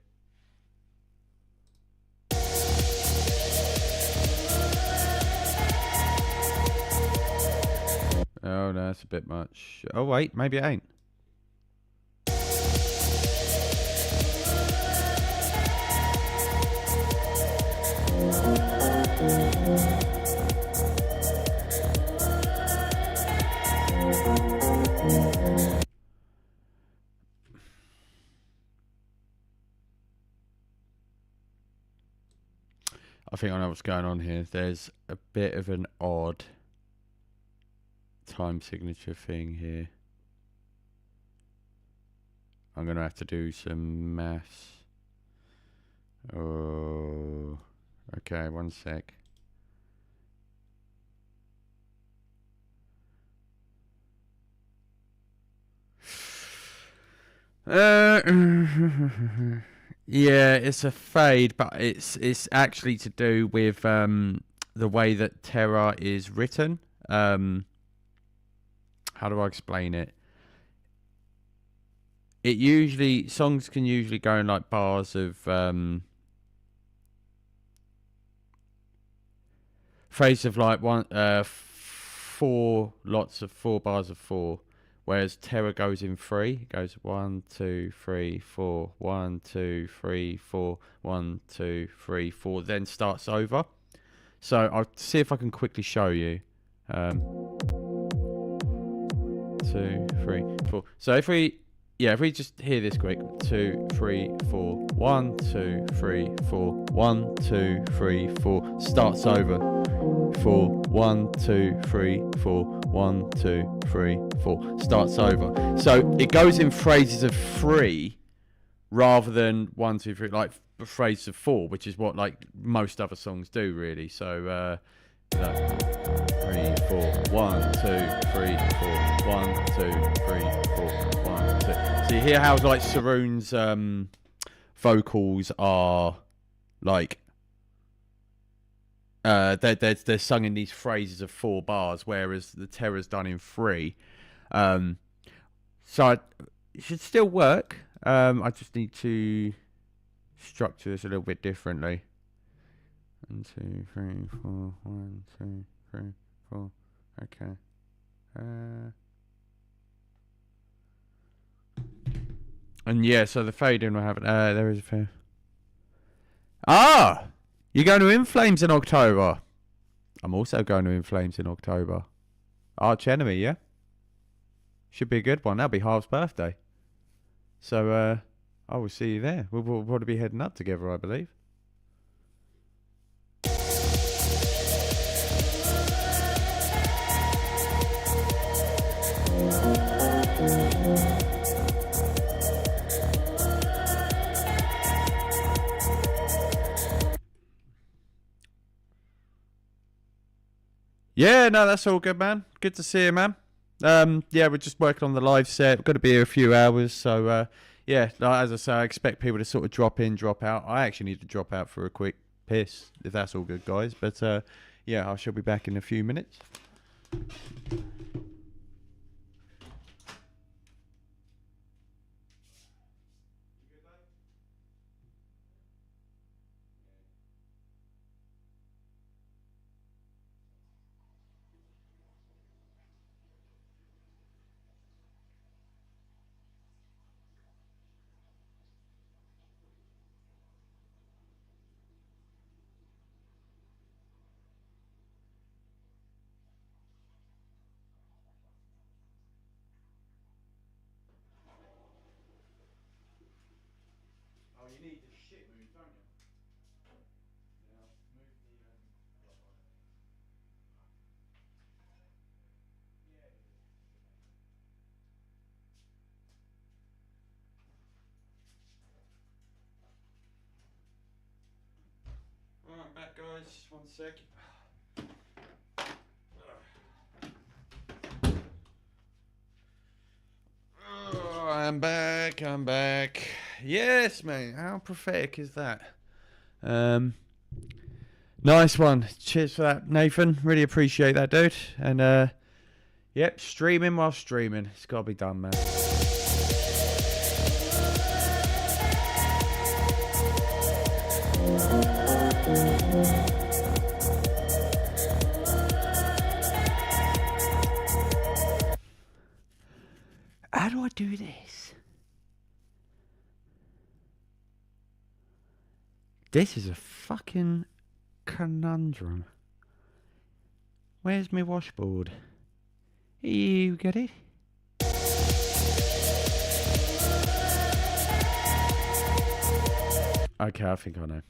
Oh, no, that's a bit much. Oh, wait, maybe it ain't. I think I know what's going on here. There's a bit of an odd time signature thing here. I'm going to have to do some maths. Oh, okay, one sec. Yeah, it's a fade, but it's actually to do with the way that Terror is written. How do I explain it? Songs can usually go in like bars of phrase of like 4 bars of 4, whereas Terror goes in 3. It goes 1, 2, 3, 4, 1, 2, 3, 4, 1, 2, 3, 4, then starts over. So I'll see if I can quickly show you. 2, 3, 4. So if we just hear this quick, 2, 3, 4, 1, 2, 3, 4, 1, 2, 3, 4, starts over. 4, 1, 2, 3, 4, 1, 2, 3, 4, starts over. So it goes in phrases of 3 rather than 1, 2, 3, like phrases of 4, which is what like most other songs do, really. So 3, 4, 1, 2, 3, 4, 1, 2, 3, 4, 1, 2. So you hear how like Saroon's vocals are like they're sung in these phrases of 4 bars, whereas the Terror's done in 3. So it should still work. I just need to structure this a little bit differently. 1, 2, 3, 4, 1, 2, 3, 4. Okay. And yeah, so the fade in will have it. There is a fade. Ah! You're going to In Flames in October. I'm also going to In Flames in October. Arch Enemy, yeah? Should be a good one. That'll be Harv's birthday. So, I will see you there. We'll probably be heading up together, I believe. Yeah, no, that's all good, man. Good to see you, man. Yeah, we're just working on the live set. We're going to be here a few hours, so yeah, as I say, I expect people to sort of drop in, drop out. I actually need to drop out for a quick piss, if that's all good, guys. But yeah, I shall be back in a few minutes. You need the shit move, don't you? Yeah, move the... Alright, I'm back, guys. Just 1 sec. Oh, I'm back. Yes, mate. How prophetic is that? Nice one. Cheers for that, Nathan. Really appreciate that, dude. And yep, streaming while streaming. It's got to be done, man. How do I do this? This is a fucking conundrum. Where's my washboard? You get it? Okay, I think I know.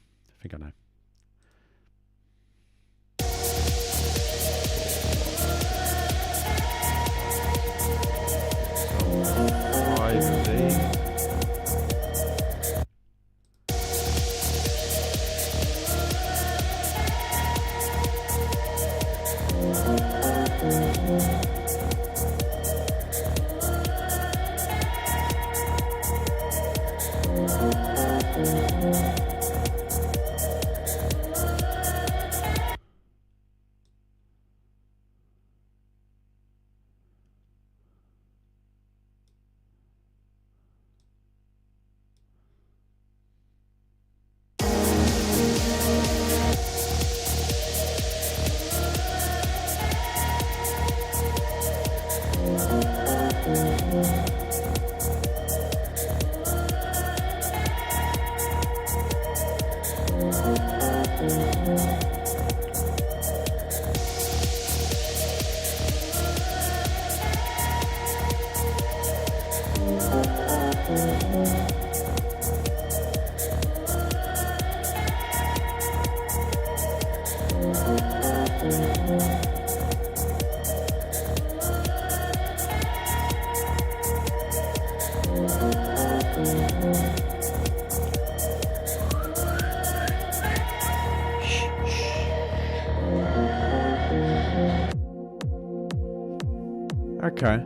Okay.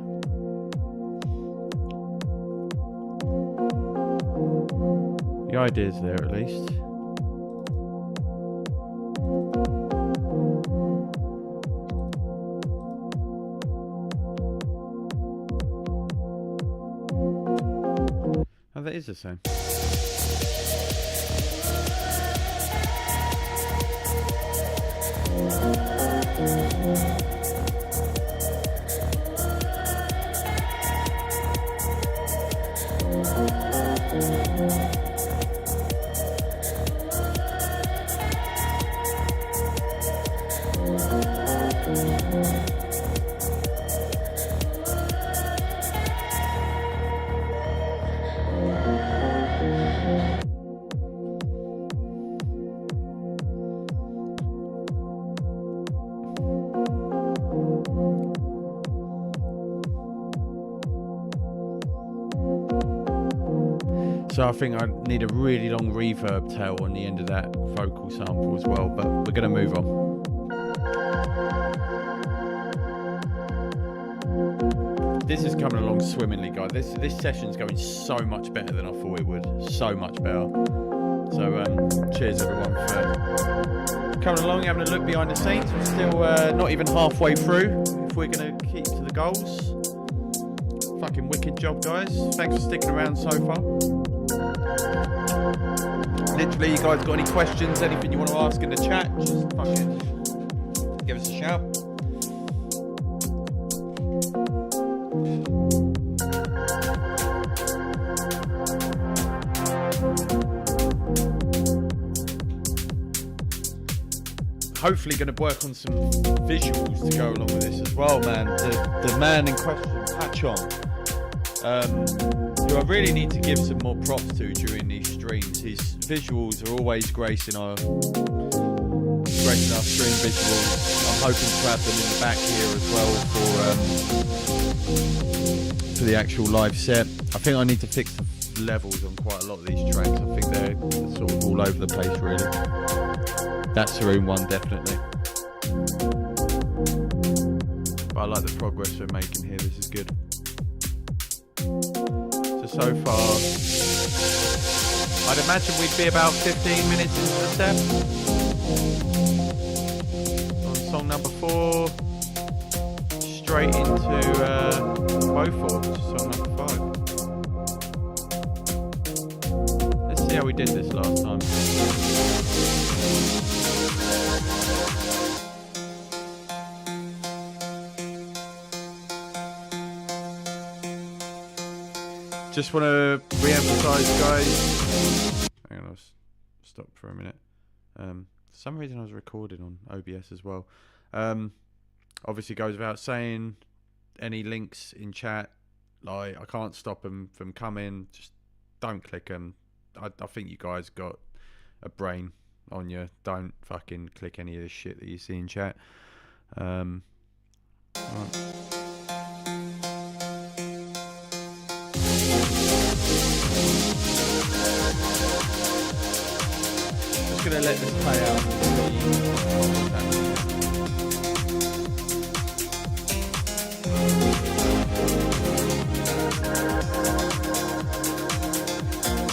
The idea's there at least. Oh, that is the same. So I think I need a really long reverb tail on the end of that vocal sample as well, but we're going to move on. This is coming along swimmingly, guys. This session's going so much better than I thought it would. So much better. So cheers everyone for coming along, having a look behind the scenes. We're still not even halfway through if we're going to keep to the goals. Fucking wicked job, guys. Thanks for sticking around so far. Literally, you guys got any questions, anything you want to ask in the chat, just fucking give us a shout. Hopefully going to work on some visuals to go along with this as well, man. The man in question, Patchon, who I really need to give some more props to during these streams. His visuals are always gracing our stream visuals. I'm hoping to have them in the back here as well for the actual live set. I think I need to fix the levels on quite a lot of these tracks. I think they're sort of all over the place, really. That Saroon one, definitely. But I like the progress we're making here. This is good. So far, I'd imagine we'd be about 15 minutes into the set. On song number 4, straight into Beaufort, song number 5. Let's see how we did this last time. Just want to re-emphasize, guys. Hang on, I'll stop for a minute. For some reason I was recording on OBS as well. Obviously goes without saying, any links in chat, like, I can't stop them from coming. Just don't click them. I think you guys got a brain on you. Don't fucking click any of this shit that you see in chat. Right. Just gonna let this play out.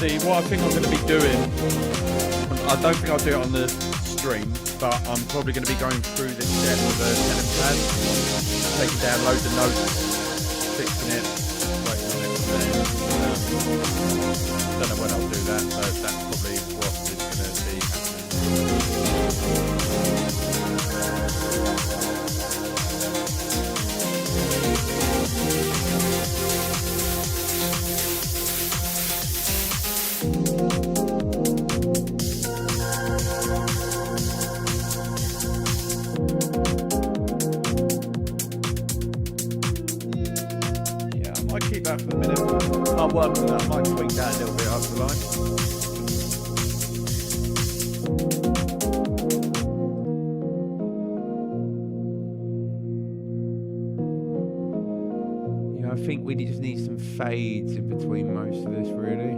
See, what I think I'm going to be doing, I don't think I'll do it on the stream, but I'm probably going to be going through this set with a pen and pad, taking down loads of notes, fixing it, writing on it from there. Don't know when I'll do that, but that's probably what is going to be for the minute. I'll work on that. I might tweak that a little bit after the line. Yeah, I think we just need some fades in between most of this, really.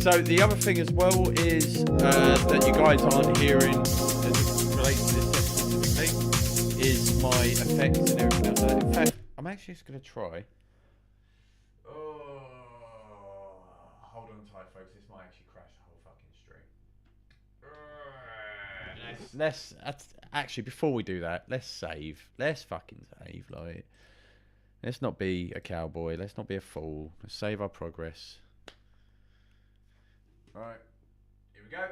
So the other thing as well is that you guys aren't hearing, as it relates to this specifically, is my effects and everything else. In fact, I'm actually just going to try. Oh, hold on tight, folks. This might actually crash the whole fucking stream. Let's actually, before we do that, let's save. Let's fucking save. Like, let's not be a cowboy. Let's not be a fool. Let's save our progress. Right, here we go.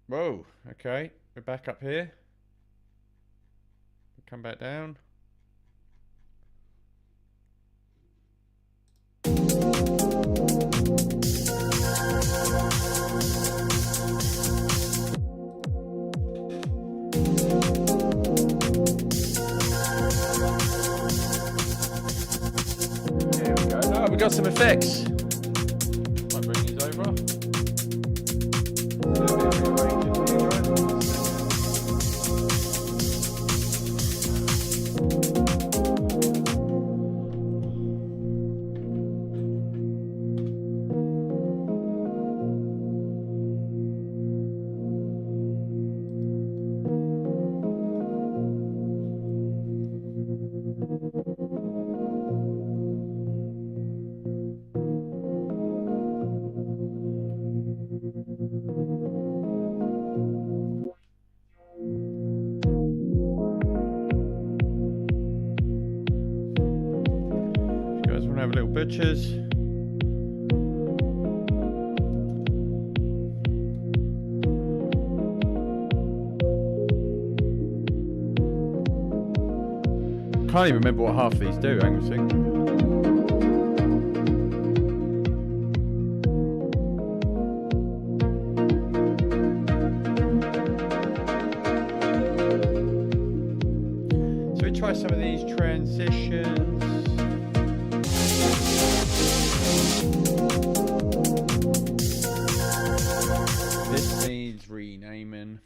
Whoa, okay, we're back up here. Come back down. We got some effects. Might bring these over. Have a little butchers. Can't even remember what half of these do. Hang on a second. So we try some of these transitions. This needs renaming.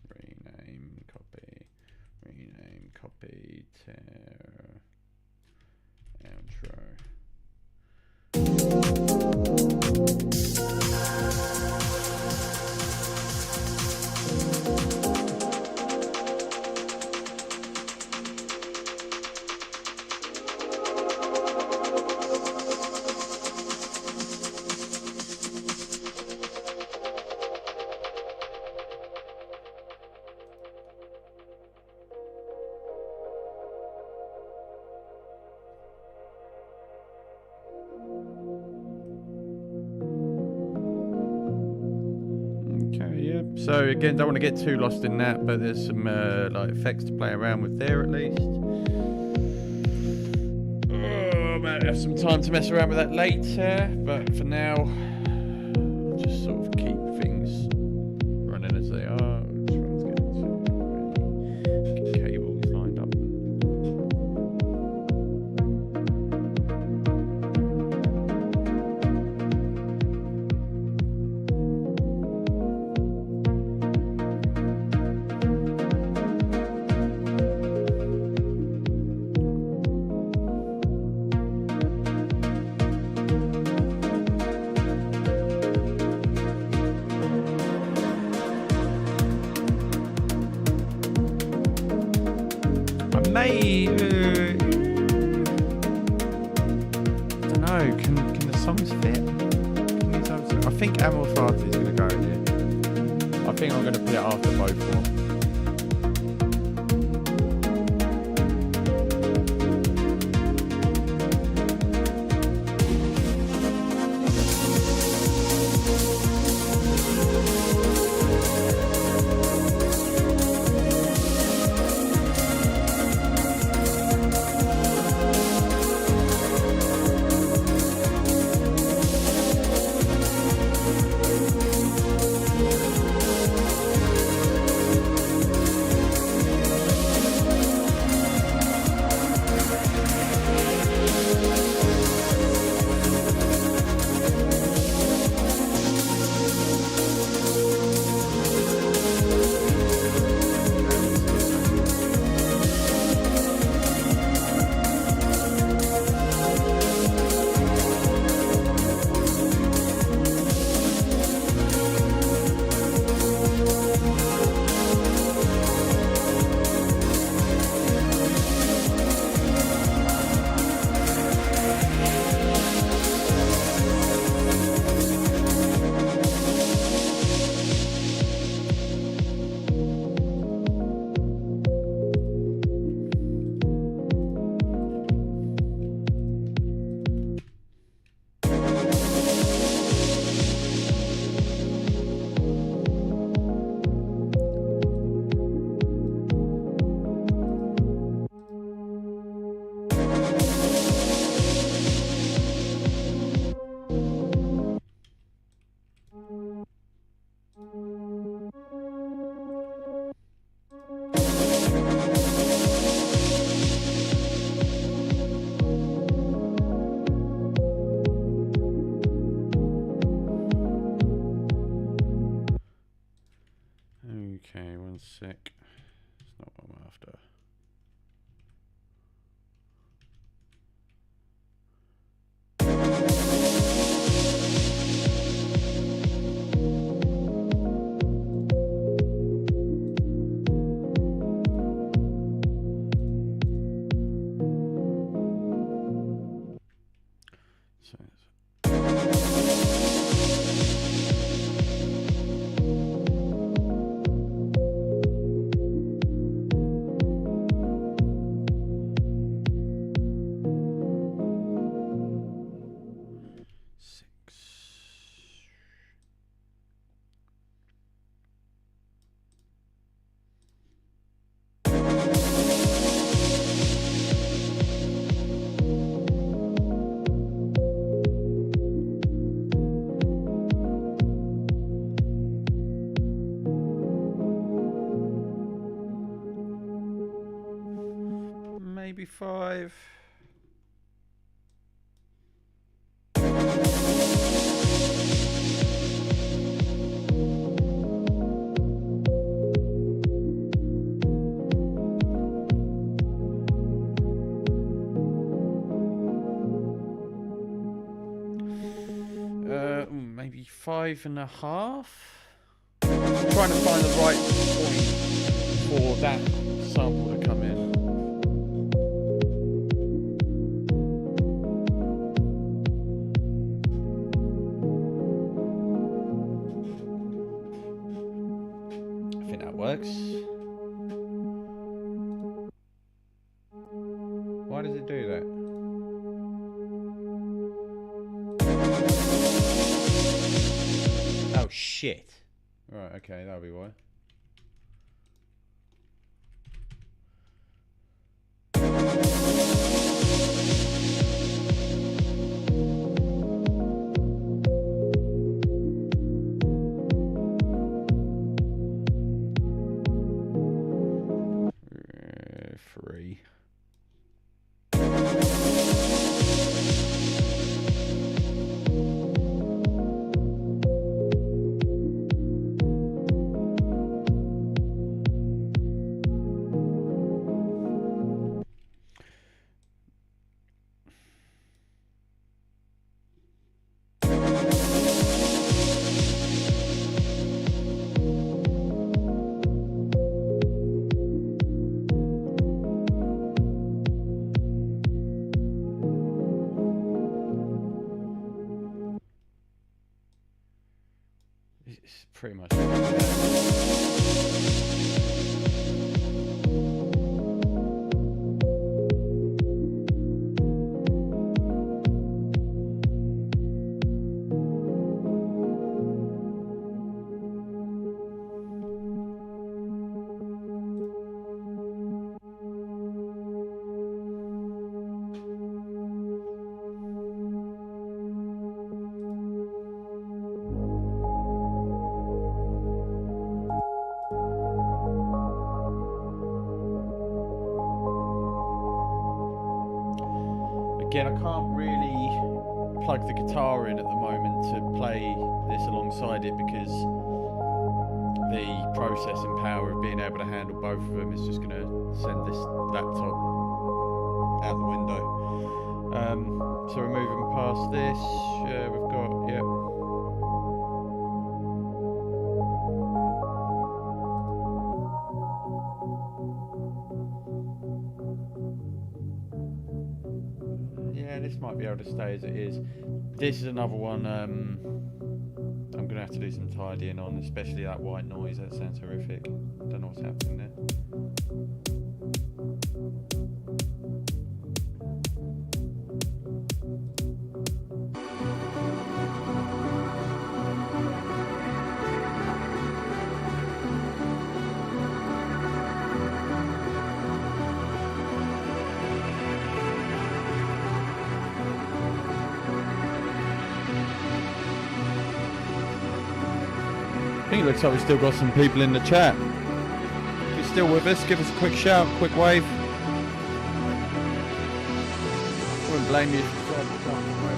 Rename, copy, tear, outro. So again, don't want to get too lost in that, but there's some like effects to play around with there at least. Oh, I might have some time to mess around with that later, but for now, just sort of keep things running as they are. Get cables lined up. I don't know, can the songs fit? I think Amor Fati is going to go in here. I think I'm going to put it after both of them. One sec. It's not what I'm after. Maybe 5. Maybe 5.5. Trying to find the right point for that sample to come in. Works. Why does it do that? Oh shit. Right, okay, that'll be why. It's pretty much. Again, I can't really plug the guitar in at the moment to play this alongside it because the processing power of being able to handle both of them is just going to send this laptop out the window. So we're moving past this. We've got, yep. This might be able to stay as it is. This is another one I'm going to have to do some tidying on, especially that white noise. That sounds horrific. Don't know what's happening there. I think it looks like we've still got some people in the chat. If you're still with us, give us a quick shout, quick wave. I wouldn't blame you if you tried to jump away.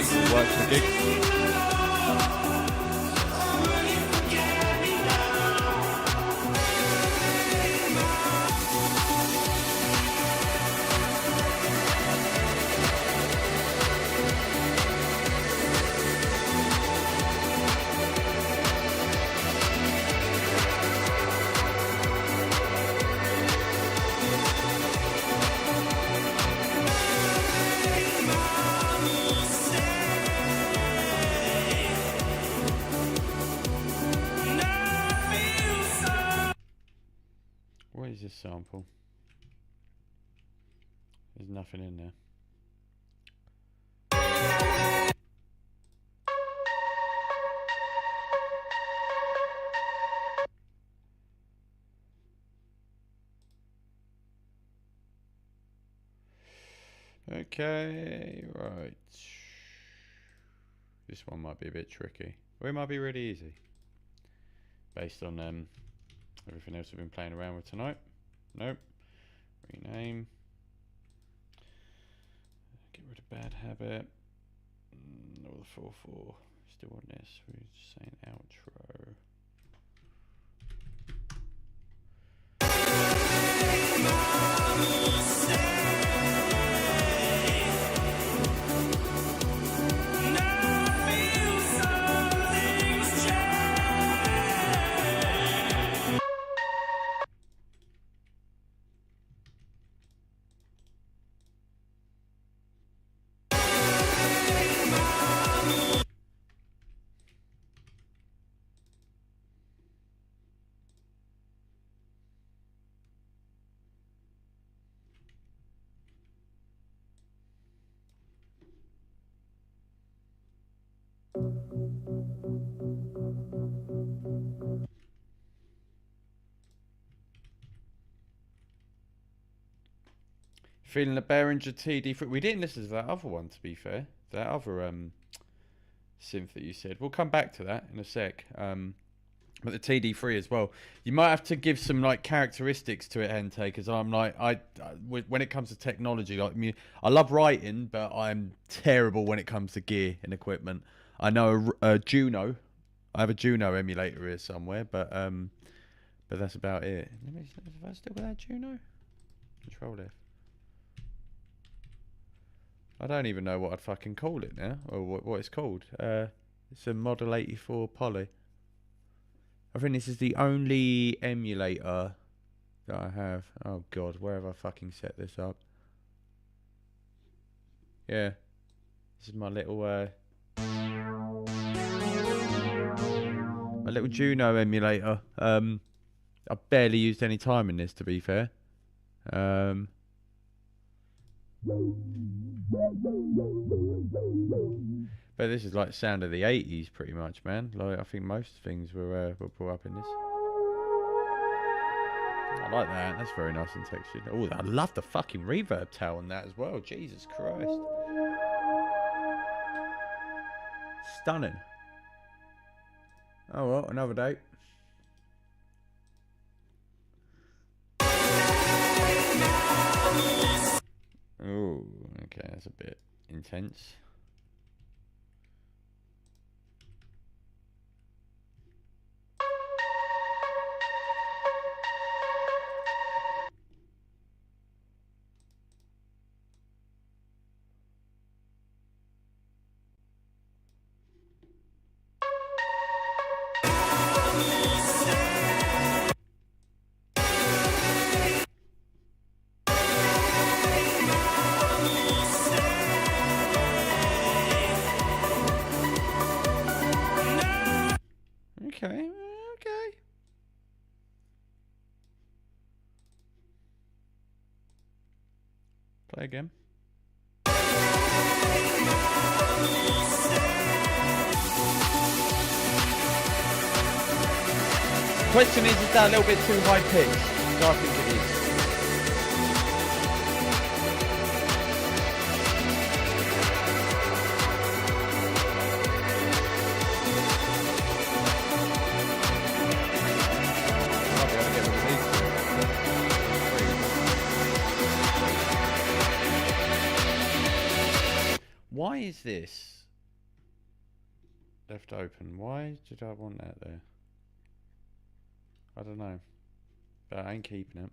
think it works for gigs. What is this sample? There's nothing in there. Okay, right. This one might be a bit tricky. Or it might be really easy. Based on everything else we've been playing around with tonight. Nope. Rename. Get rid of bad habit. All the 4-4. Still on this. We're just saying outro. Feeling the Behringer TD3. We didn't listen to that other one, to be fair. That other synth that you said. We'll come back to that in a sec. But the TD3 as well. You might have to give some like characteristics to it, Hente, because I'm like, when it comes to technology, like I love writing, but I'm terrible when it comes to gear and equipment. I know a Juno. I have a Juno emulator here somewhere, but that's about it. Let me. Have I still got that Juno? Control F. I don't even know what I'd fucking call it now, or what it's called. It's a Model 84 Poly. I think this is the only emulator that I have. Oh god, where have I fucking set this up? Yeah, this is my little Juno emulator. I barely used any time in this, to be fair. But this is like sound of the 80s pretty much, man. Like I think most things were brought up in this. I like that. That's very nice and textured. Oh, I love the fucking reverb tail on that as well. Jesus Christ. Stunning. Oh well, another day. Oh, okay, that's a bit intense. Okay, okay. Play again. Question is that a little bit too high pitched? I think it is. Why is this left open. Why did I want that there? I don't know. But I ain't keeping it.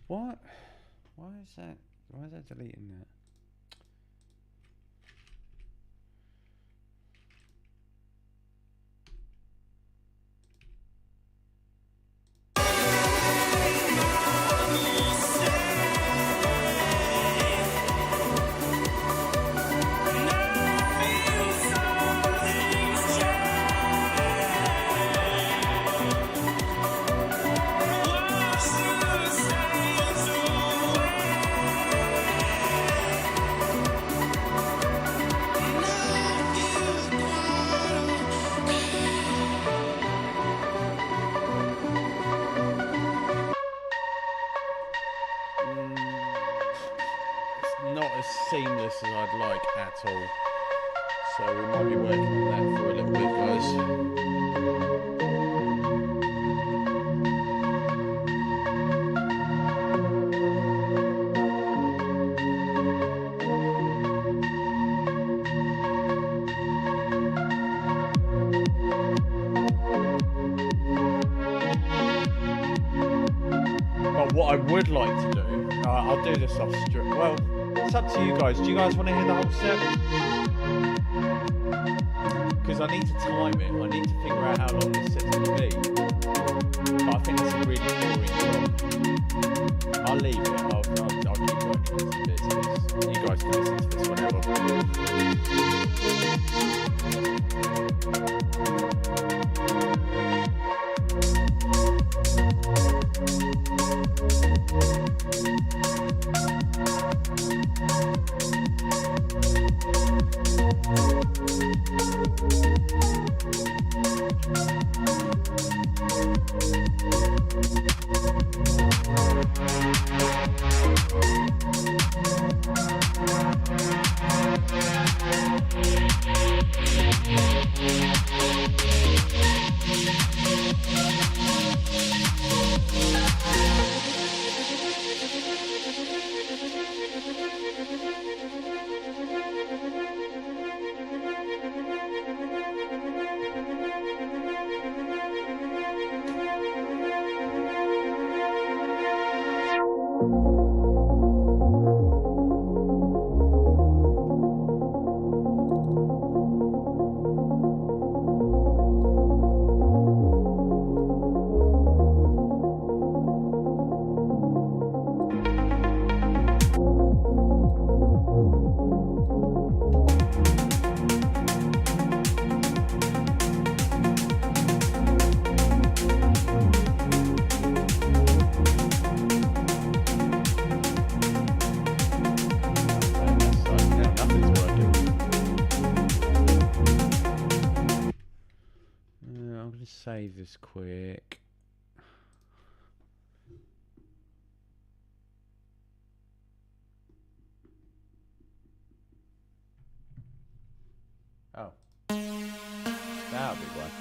What? Why is that? Why is that deleting that? Not as seamless as I'd like at all. So we might be working on that for a little bit, guys. But what I would like to do, I'll do this off strip. Well, it's up to you guys. Do you guys want to hear the whole set? Because I need to time it. I need to figure out how long this set's going to be. But I think it's a really boring song. I'll leave it. I'll keep working on this. You guys can listen to this whenever. Save this quick. Oh, that'll be one.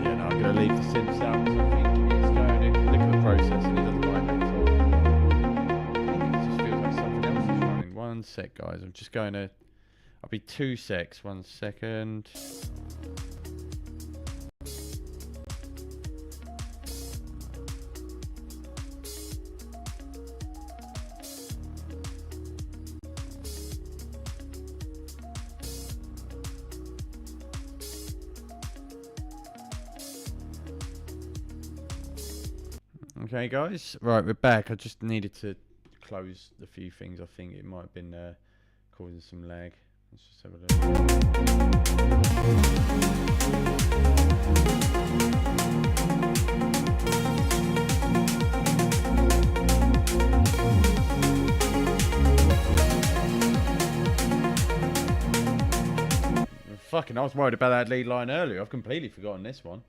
Yeah, no, I'm gonna leave the synths out because I think it's going to look at the process and it doesn't like that at all. One sec, guys. I'm just going to. I'll be 2 secs. 1 second. Okay, guys. Right, we're back. I just needed to close a few things. I think it might have been causing some lag. Let's just have a look. Fucking, I was worried about that lead line earlier. I've completely forgotten this one.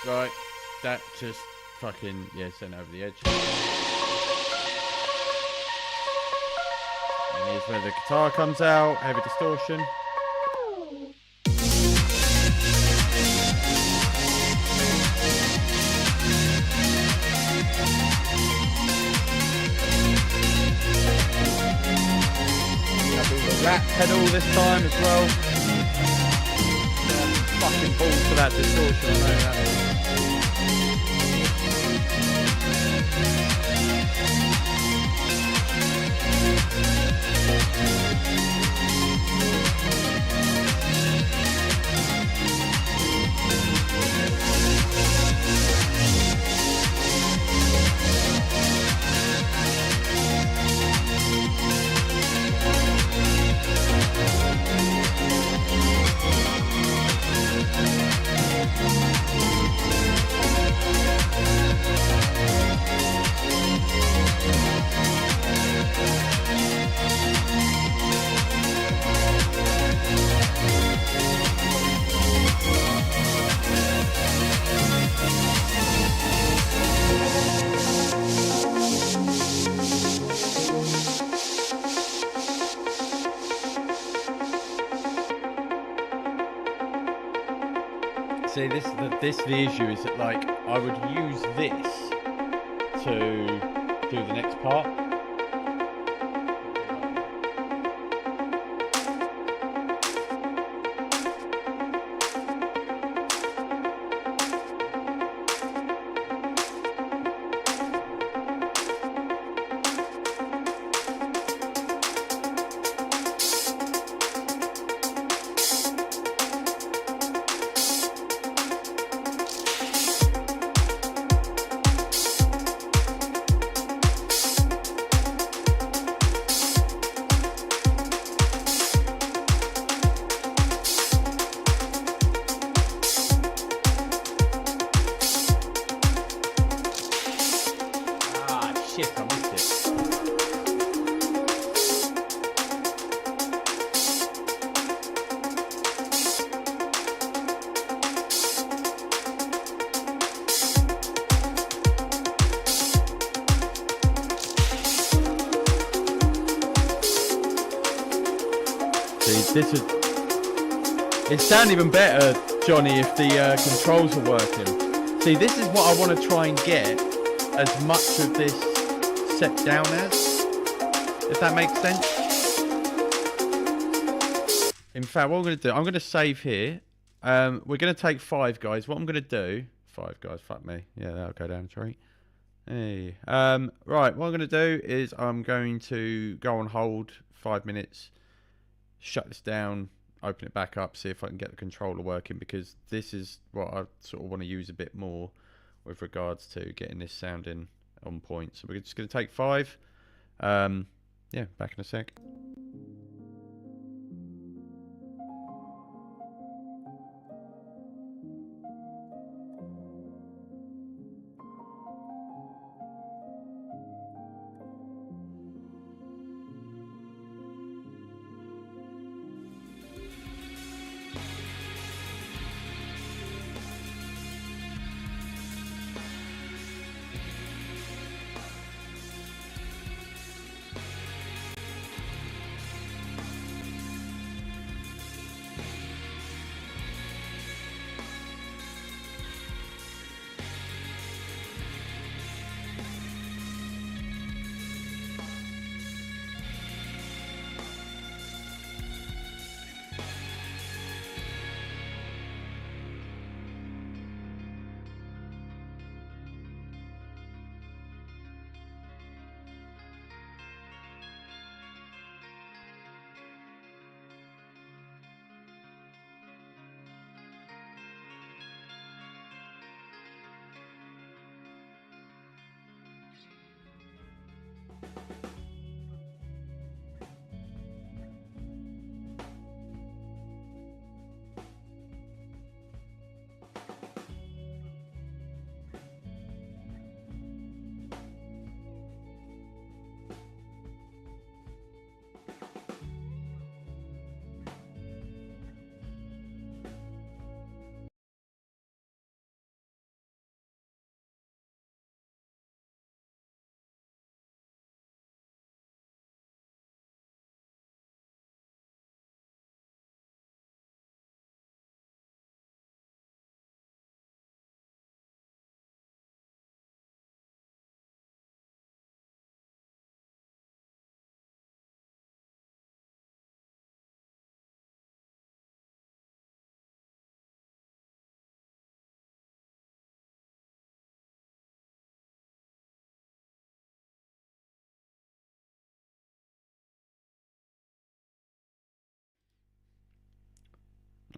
Right, that just fucking, yeah, sent over the edge. And here's where the guitar comes out, heavy distortion. The rat pedal this time as well. Fucking balls for that distortion, I know that. See, this the issue is that, like, I would use this to do the next part. Shit, I missed it. See, this would... It'd sound even better, Johnny, if the controls were working. See, this is what I want to try and get as much of this set down as, if that makes sense. In fact, what I'm going to do, I'm going to save here. We're going to take 5 guys. What I'm going to do, 5 guys, fuck me. Yeah, that'll go down a tree. Hey. Right, what I'm going to do is I'm going to go on hold 5 minutes, shut this down, open it back up, see if I can get the controller working, because this is what I sort of want to use a bit more with regards to getting this sounding on point. So we're just going to take 5, yeah, back in a sec.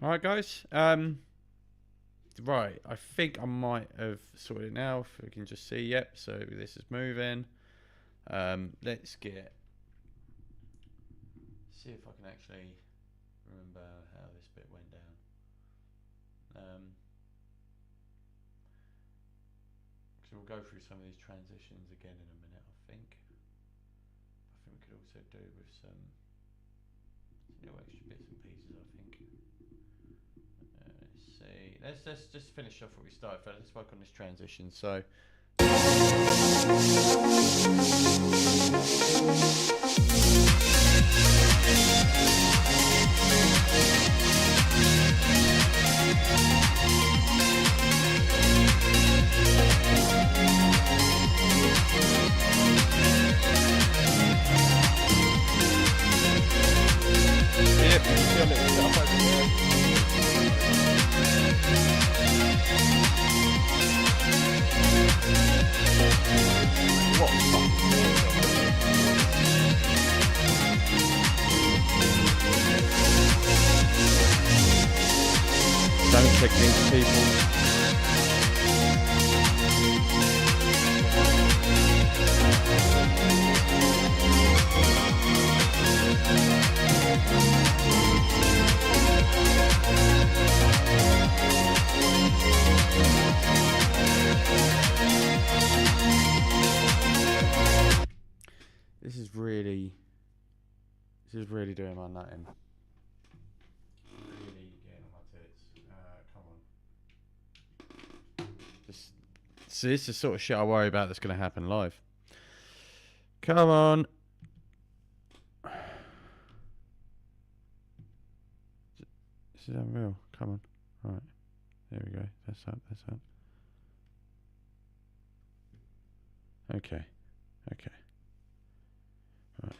All right, guys. Right, I think I might have sorted it now. If we can just see, yep. So this is moving. Let's see if I can actually remember how this bit went down. So we'll go through some of these transitions again in a minute. I think we could also do with some little extra bits and pieces. I think. Let's see. Let's just finish off what we started first. Let's work on this transition. So. Don't click these people. This is really doing my nutting. Really getting on my tits. Come on. So this is the sort of shit I worry about that's going to happen live. Come on. This is unreal. Come on. Right. There we go. That's up. That's up. Okay. Okay. Right.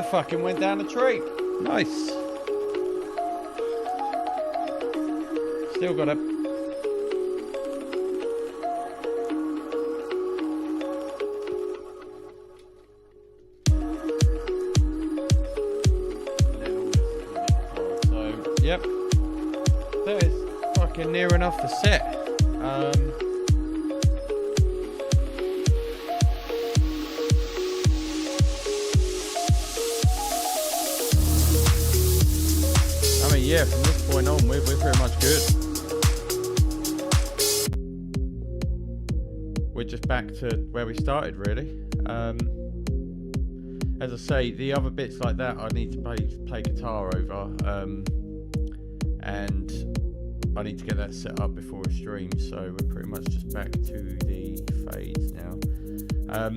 that fucking went down the tree. Nice. Still got it. So, yep. That is fucking near enough to set. I mean, yeah, from this point on, we're pretty much good. We're just back to where we started, really. As I say, the other bits like that, I need to play guitar over, and I need to get that set up before a stream. So we're pretty much just back to the fades now. To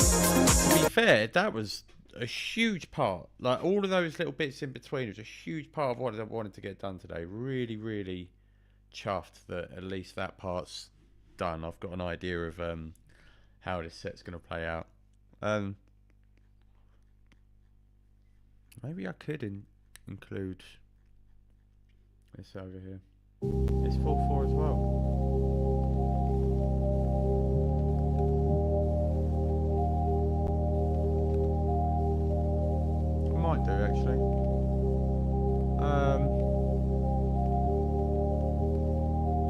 be fair, that was a huge part. Like all of those little bits in between was a huge part of what I wanted to get done today. Really, really chuffed that at least that part's done. I've got an idea of how this set's going to play out. Maybe I could include this over here. It's 4/4 as well. I might do actually.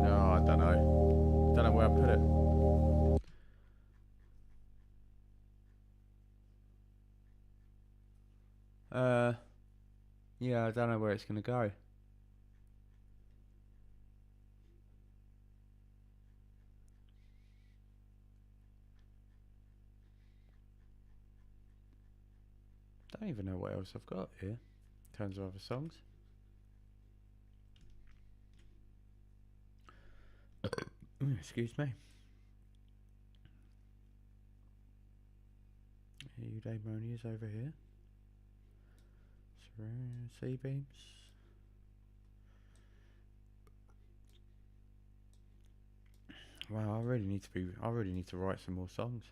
No, I don't know. Don't know where I put it. Yeah, I don't know where it's going to go. Don't even know what else I've got here in terms of other songs. Excuse me. Eudaimonias over here. Sea beams. Wow, I really need to write some more songs.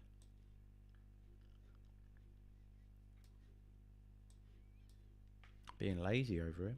Being lazy over it.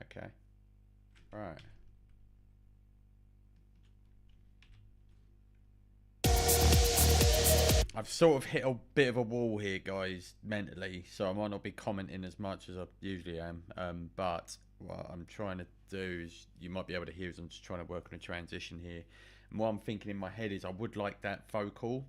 Okay. Right. I've sort of hit a bit of a wall here, guys, mentally, so I might not be commenting as much as I usually am. But what I'm trying to do is, you might be able to hear, is I'm just trying to work on a transition here. And what I'm thinking in my head is I would like that vocal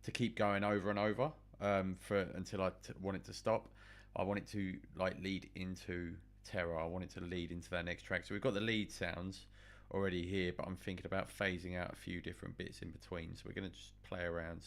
to keep going over and over until I want it to stop. I want it to like lead into Terror. I want it to lead into that next track. So we've got the lead sounds already here, but I'm thinking about phasing out a few different bits in between. So we're going to just play around.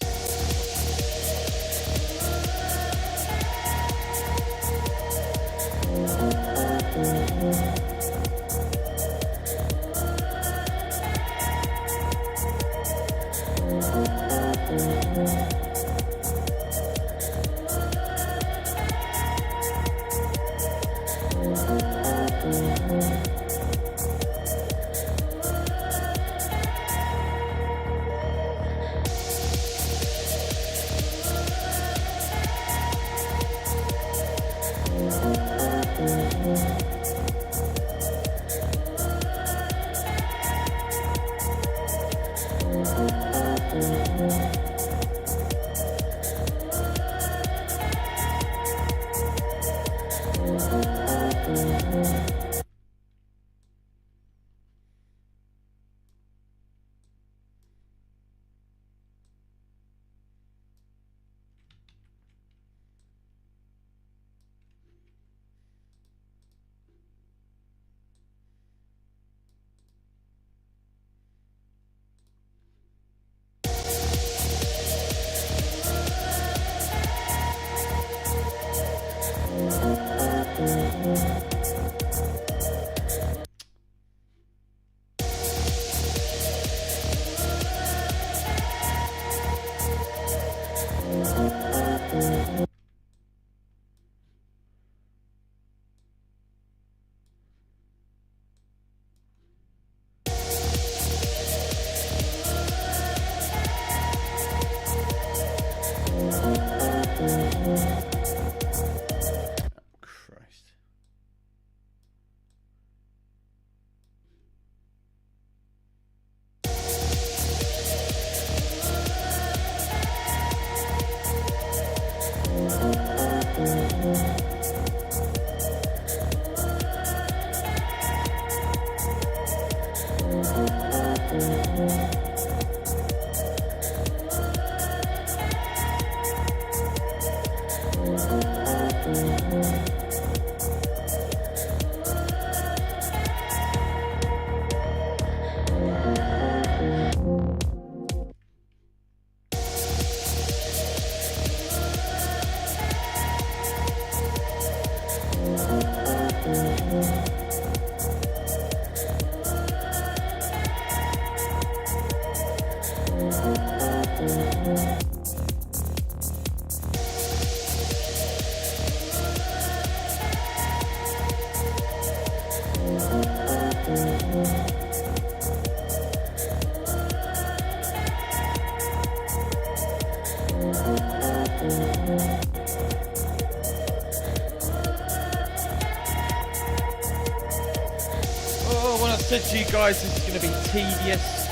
Said to you guys, this is going to be tedious,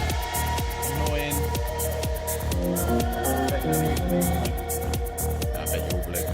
annoying. I bet you're all blue.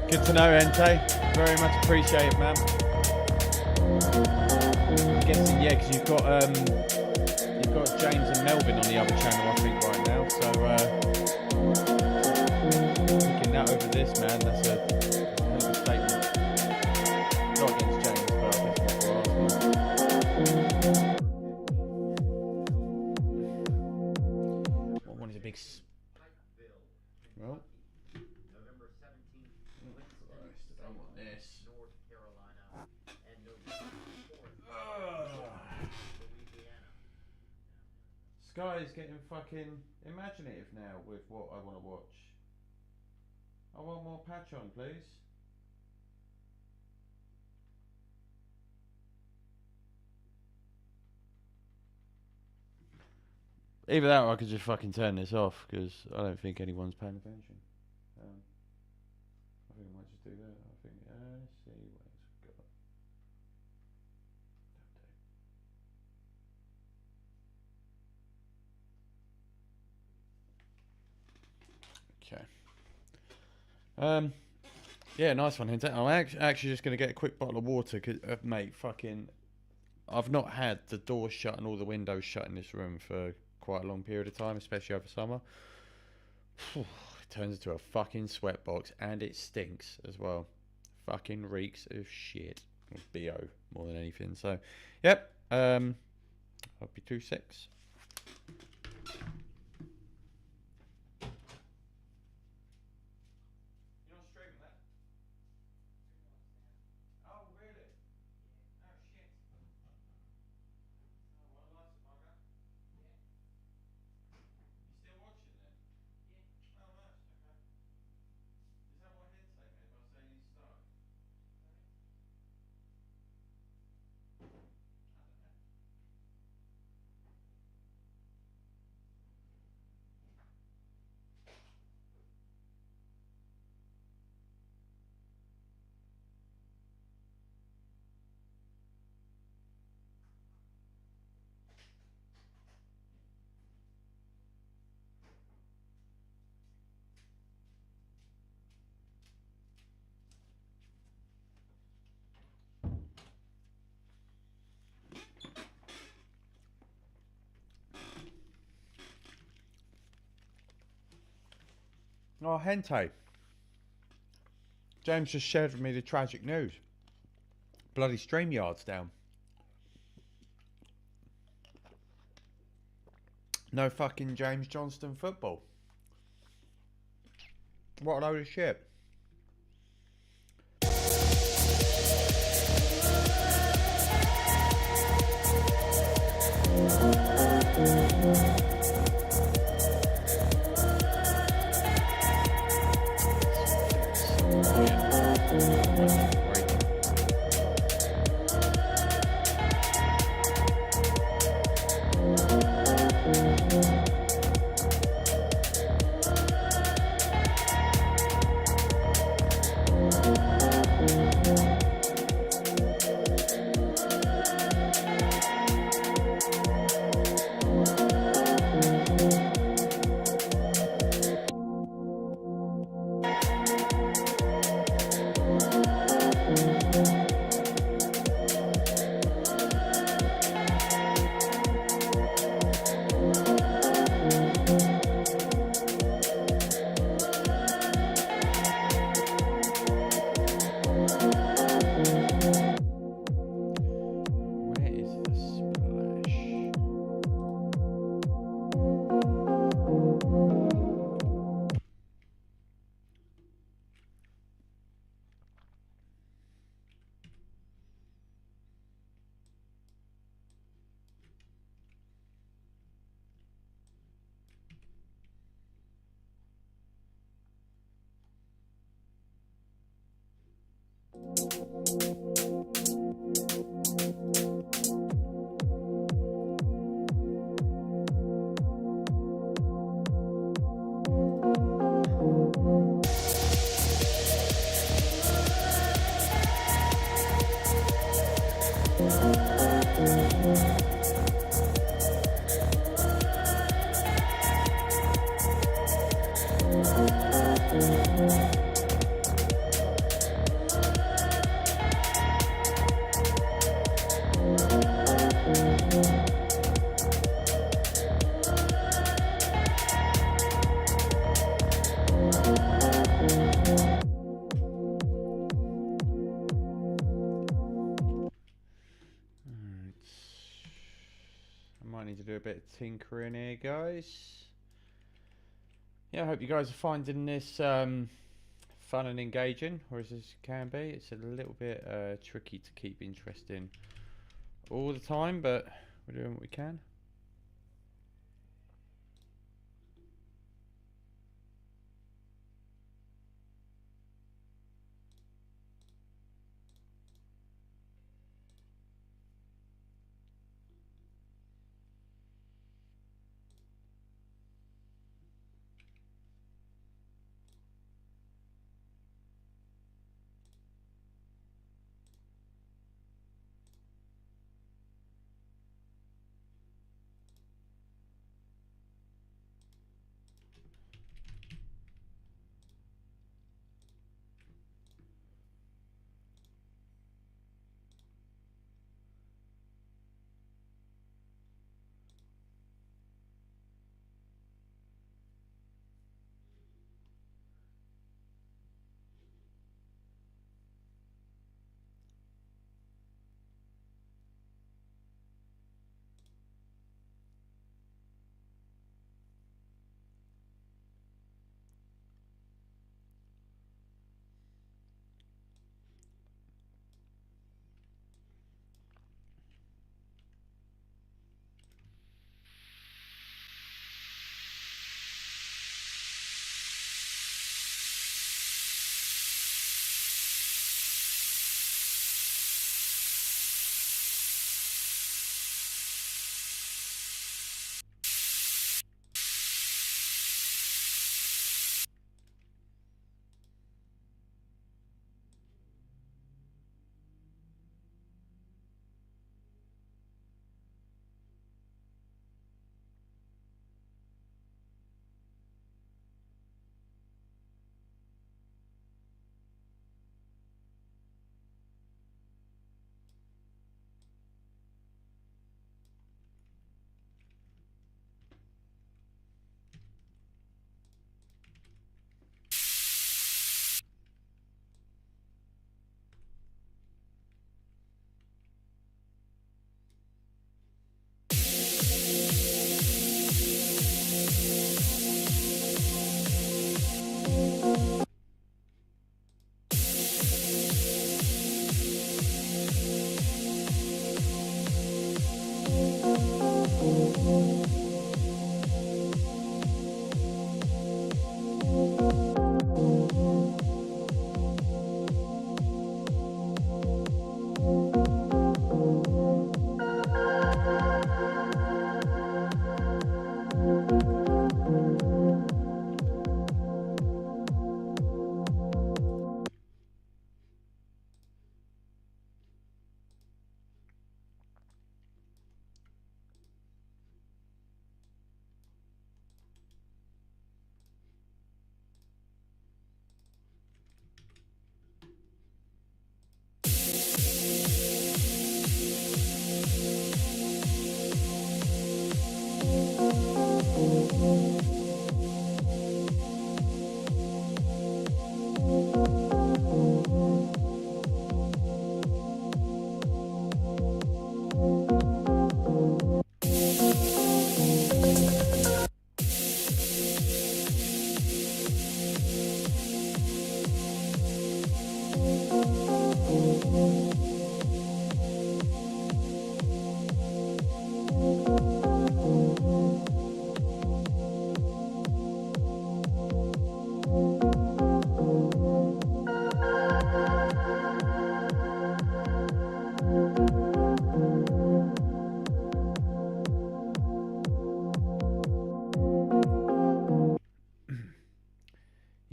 Good to know, Ente. Very much appreciated, man. I'm guessing, yeah, because you've got James and Melvin on the other channel, I think, right now. So, picking that over this, man, that's a hell of a statement. Not against James, but that's not for Arsenal. What one is a big... Well... November 17th, Christ, I don't want this. North Carolina, and November 4th, Louisiana. Sky is getting fucking imaginative now with what I want to watch. I want more patch on, please. Either that or I could just fucking turn this off because I don't think anyone's paying attention. I think I might just do that. I think, let's see what else we've got. Okay. Yeah, nice one, Hinter. I'm actually just going to get a quick bottle of water, cause, mate, fucking... I've not had the doors shut and all the windows shut in this room for quite a long period of time, especially over summer. It turns into a fucking sweatbox, and it stinks as well. Fucking reeks of shit. Or BO, more than anything. So, yep. I'll be 2-6. Oh, Hente. James just shared with me the tragic news. Bloody StreamYard's down. No fucking James Johnston football. What a load of shit. Where is the splash? I might need to do a bit of tinkering here, guys. Yeah, I hope you guys are finding this fun and engaging, or as it can be. It's a little bit tricky to keep interesting all the time, but we're doing what we can.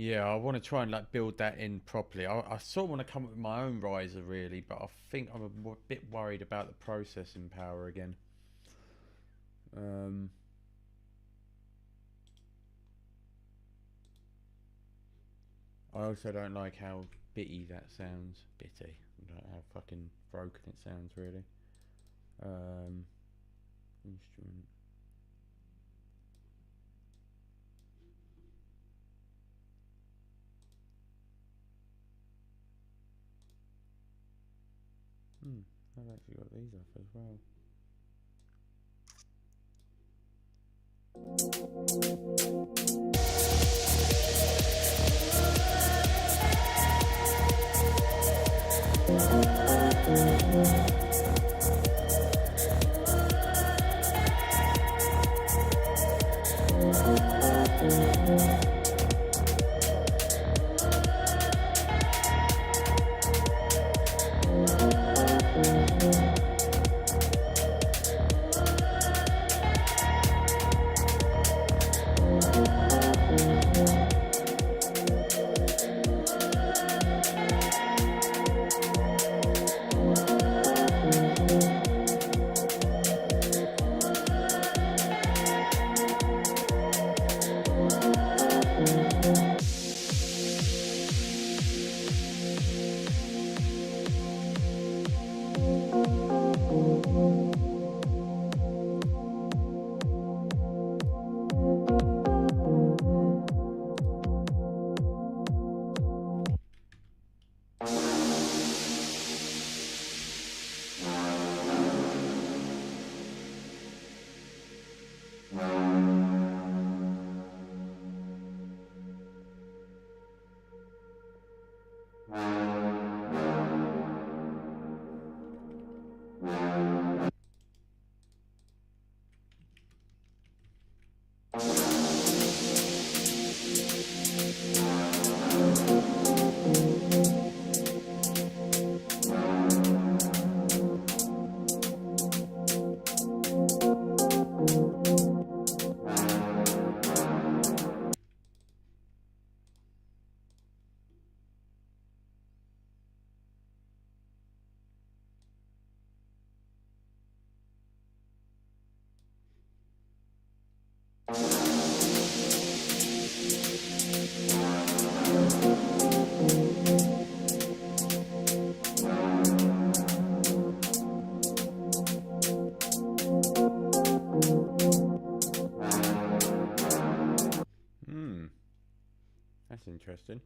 Yeah, I want to try and like build that in properly. I sort of want to come up with my own riser really, but I think I'm a bit worried about the processing power again. I also don't like how bitty that sounds. Bitty. I don't know how fucking broken it sounds really. Instrument. I've actually got these up as well. That's interesting.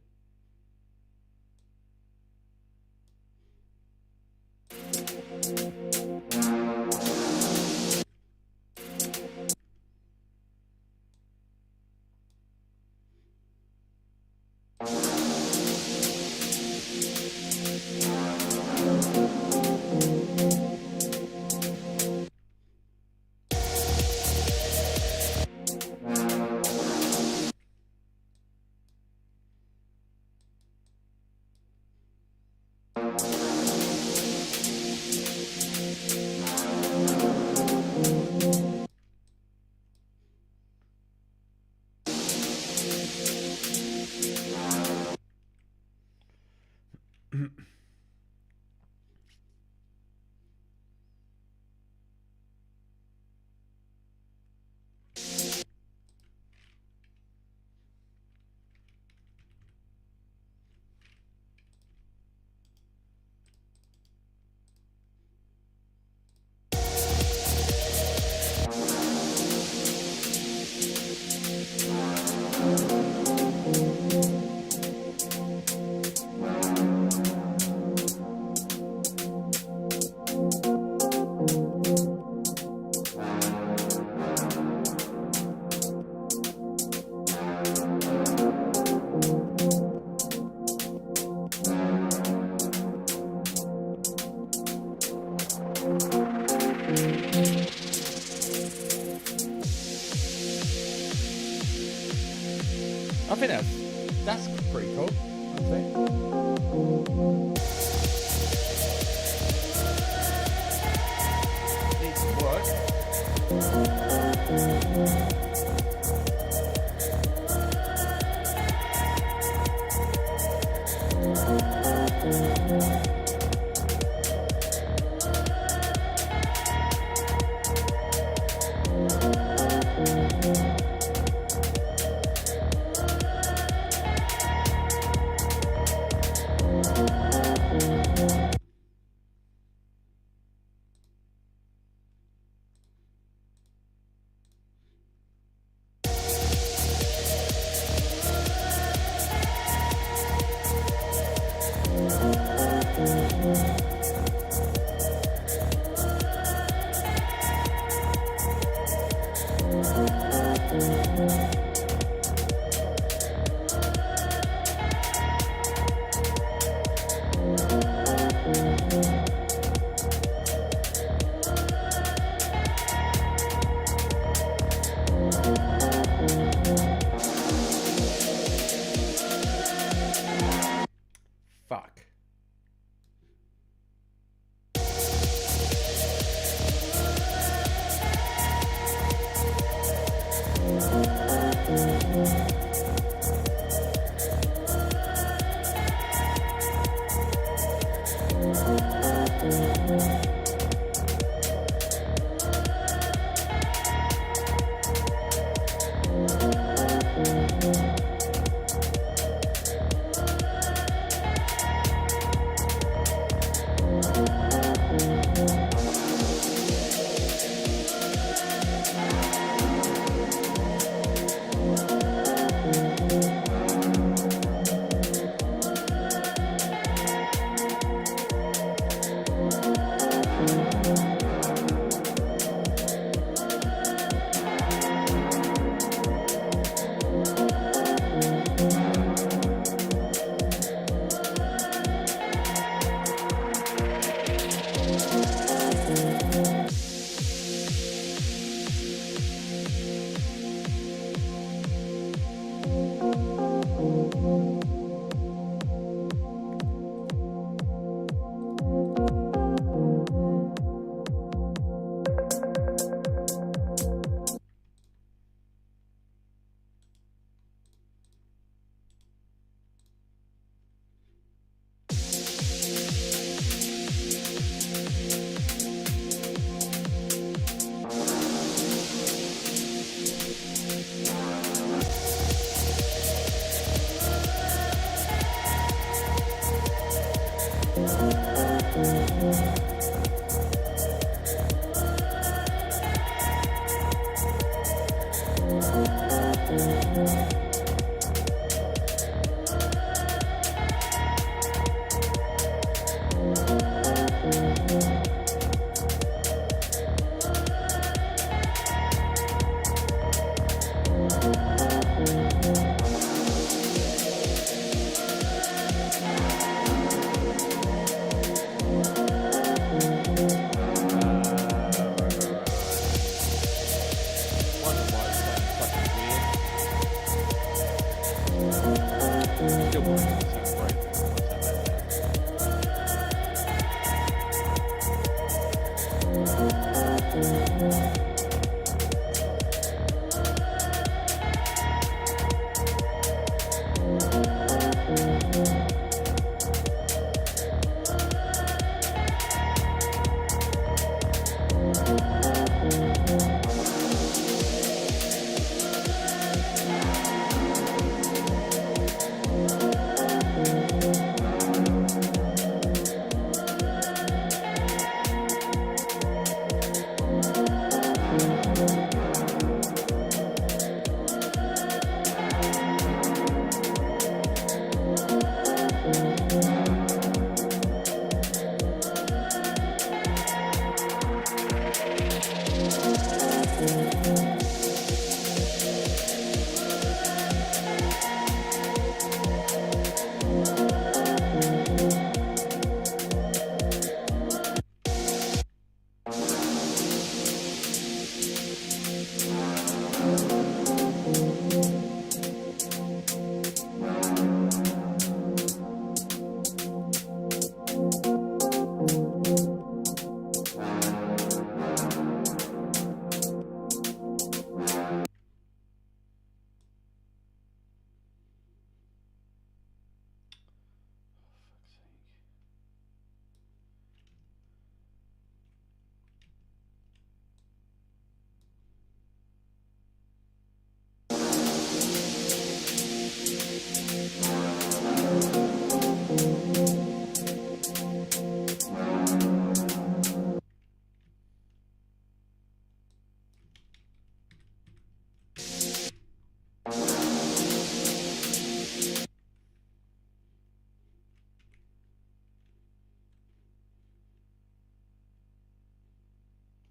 I think that's pretty cool. I think. Needs some work. Fuck.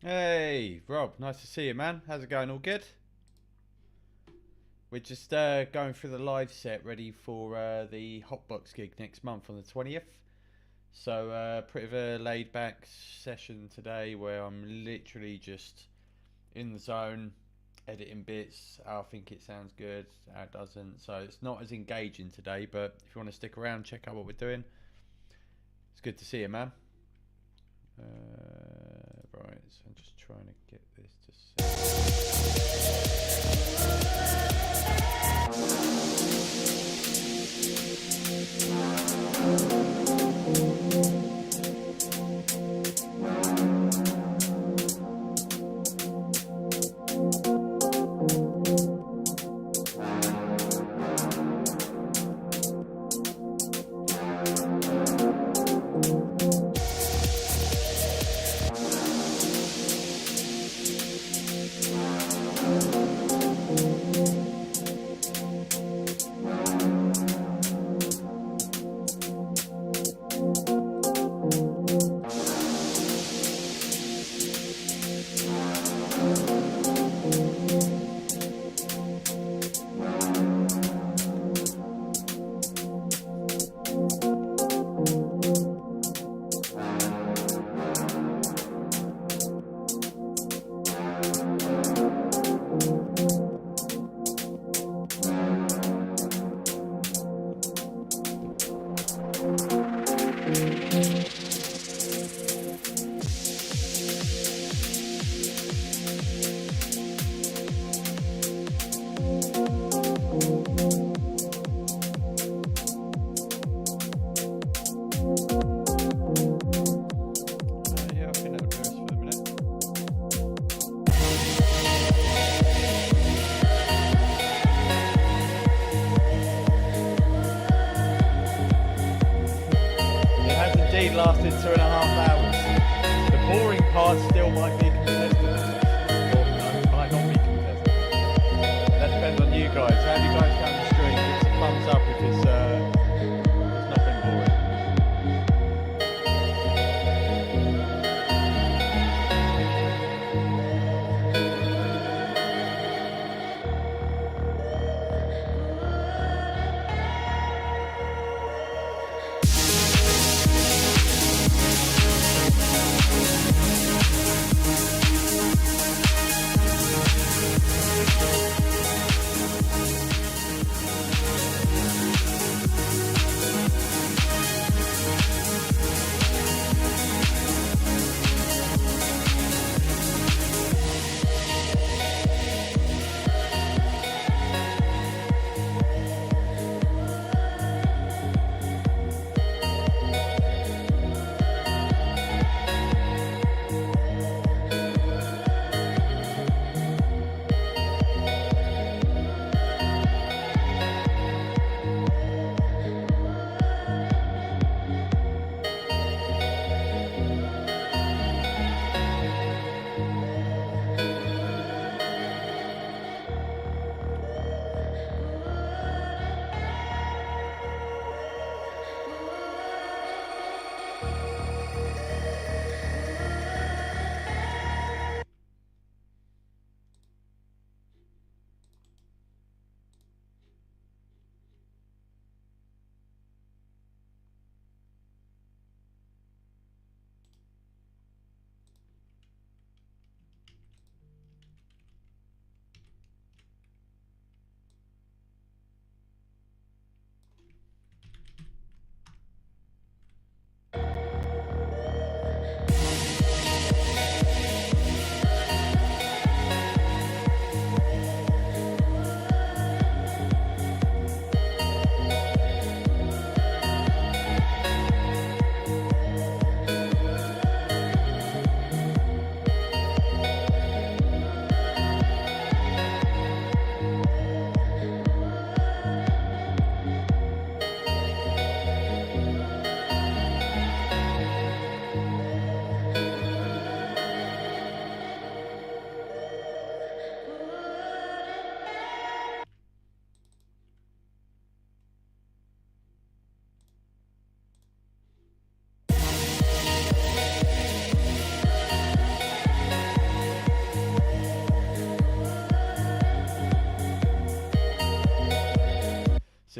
Hey, Rob, nice to see you, man. How's it going? All good? we're just going through the live set, ready for the Hotbox gig next month on the 20th. So pretty of a laid back session today, where I'm literally just in the zone, editing bits, how I think it sounds good, how it doesn't. So it's not as engaging today, but if you want to stick around, check out what we're doing. It's good to see you, man. Right, so I'm just trying to get this to yeah, I think that'll do us for the minute. It has indeed lasted 2.5 hours. The boring part still might be contested, or no, might not be contested. That depends on you guys. How do you guys found the stream? Give us a thumbs up if it's not been boring.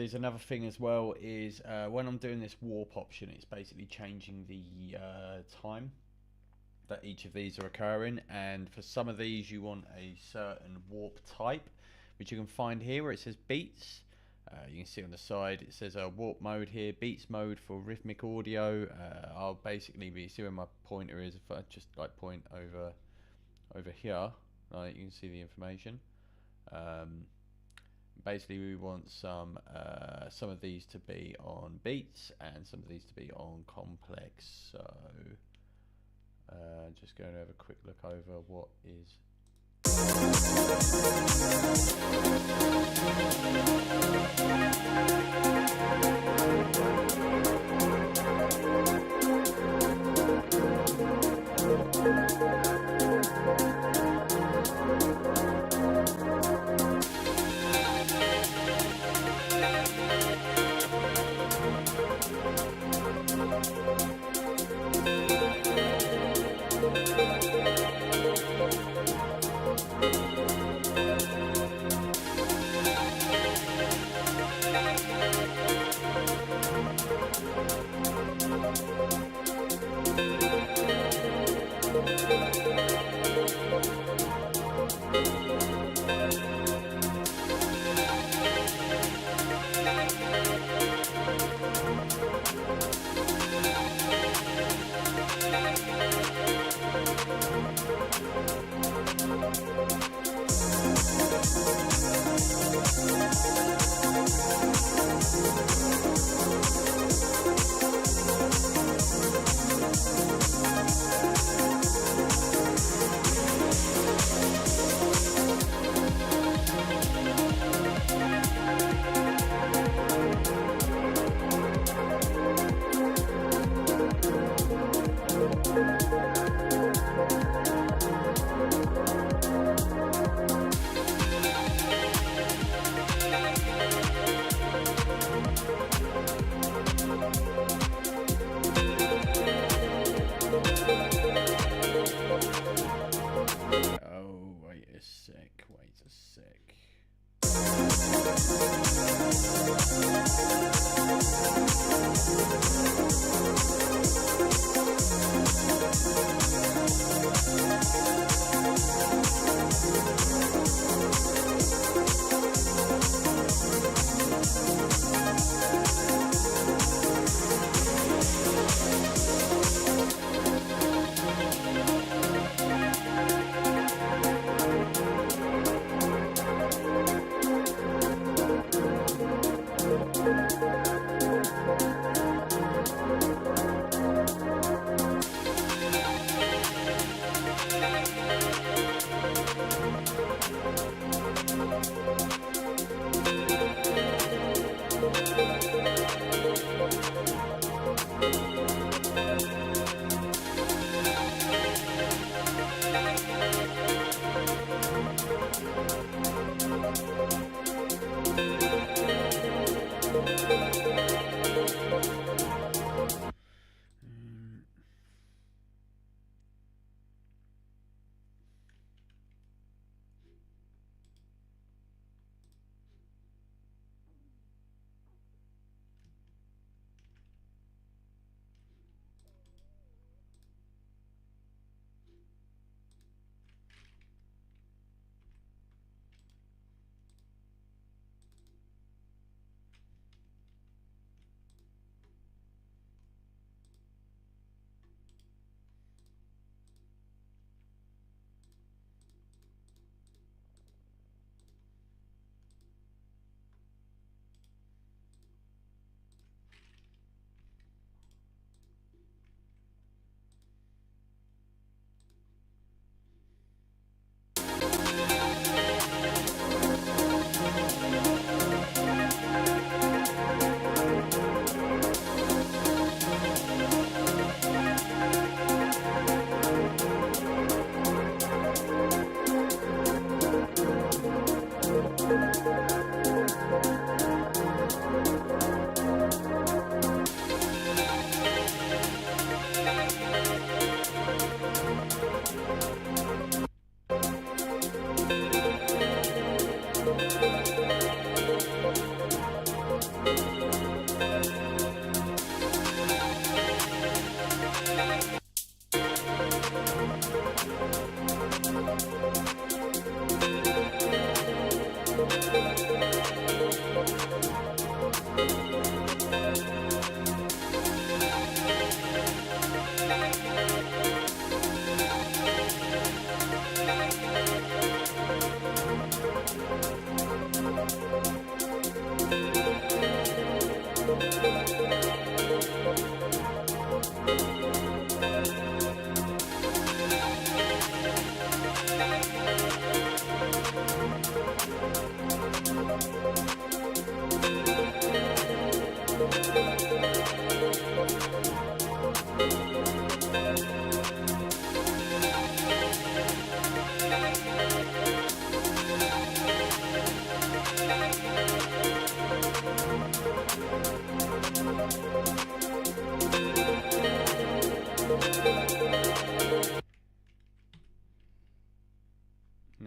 there's another thing as well is when I'm doing this warp option, it's basically changing the time that each of these are occurring, and for some of these you want a certain warp type, which you can find here where it says beats. You can see on the side it says warp mode here, beats mode for rhythmic audio. I'll basically be, see where my pointer is, if I just like point over here, right, you can see the information. Basically we want some of these to be on beats and some of these to be on complex. So just going to have a quick look over what is. Wait a sec.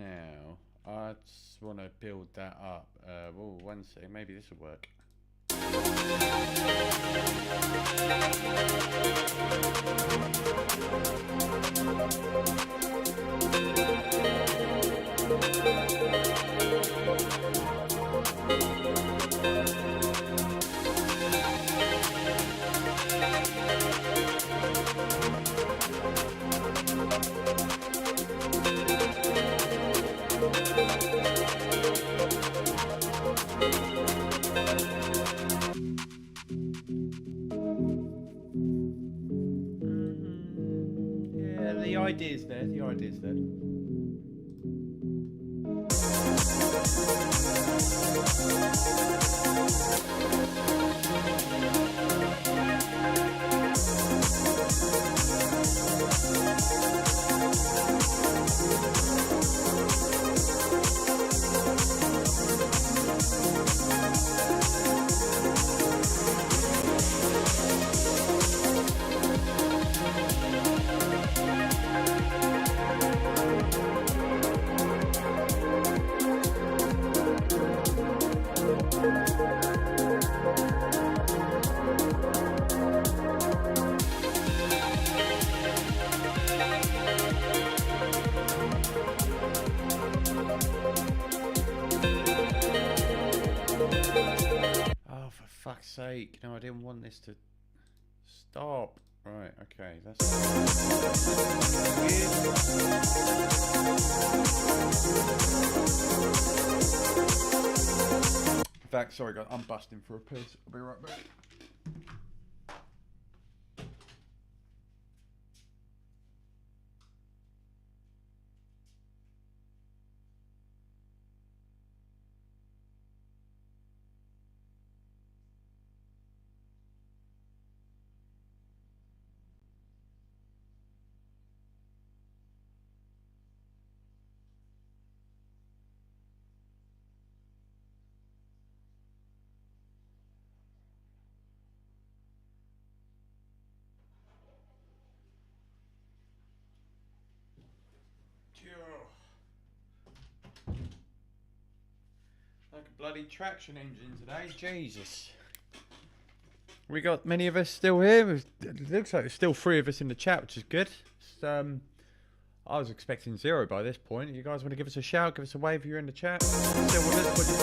now, I just want to build that up. Oh, one second, maybe this will work. Yeah, the idea's there. The idea's there. Oh, for fuck's sake. No, I didn't want this to stop. Right, okay, that's weird. In fact, sorry guys, I'm busting for a piss. I'll be right back. Like a bloody traction engine today, Jesus. We got many of us still here. It looks like there's still 3 of us in the chat, which is good. I was expecting 0 by this point. You guys want to give us a shout, give us a wave if you're in the chat? Still with us, what do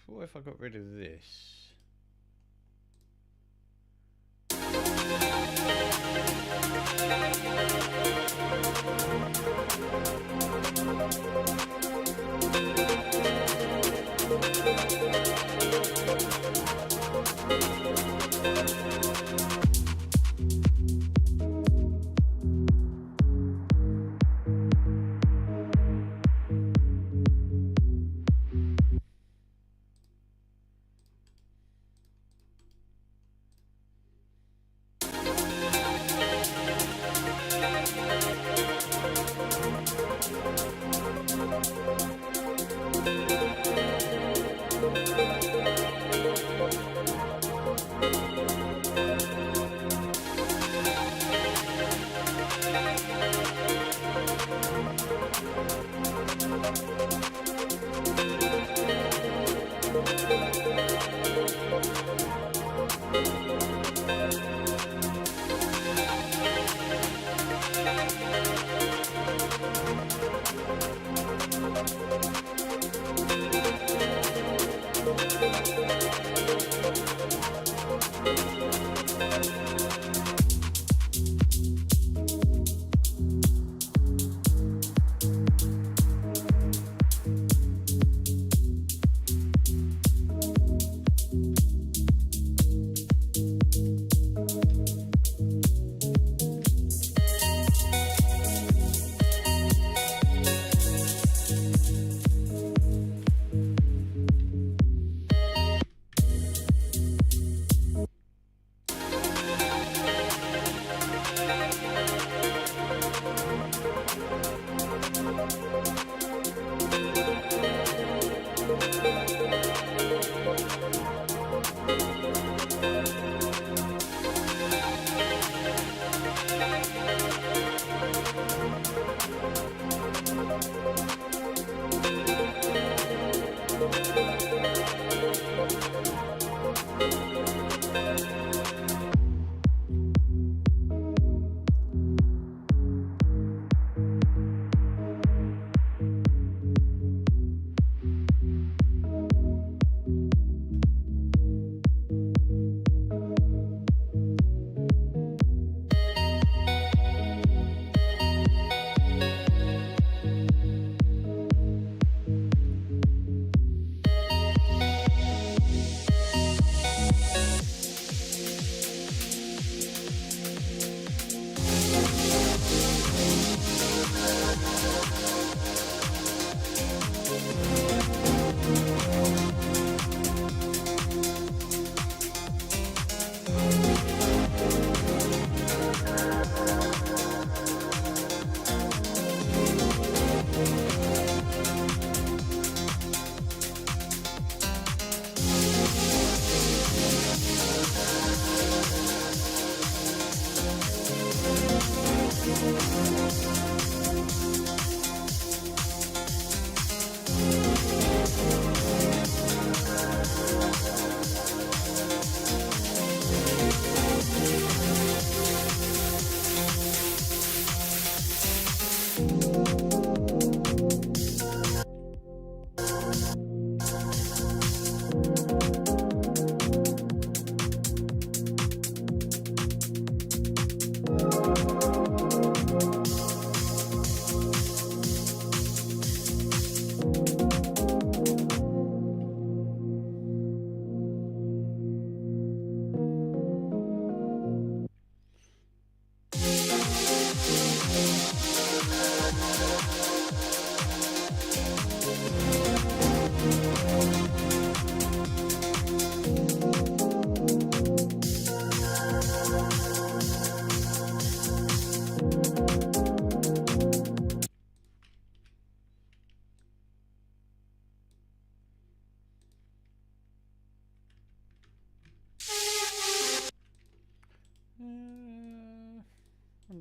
What if I got rid of this?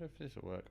wonder if this will work.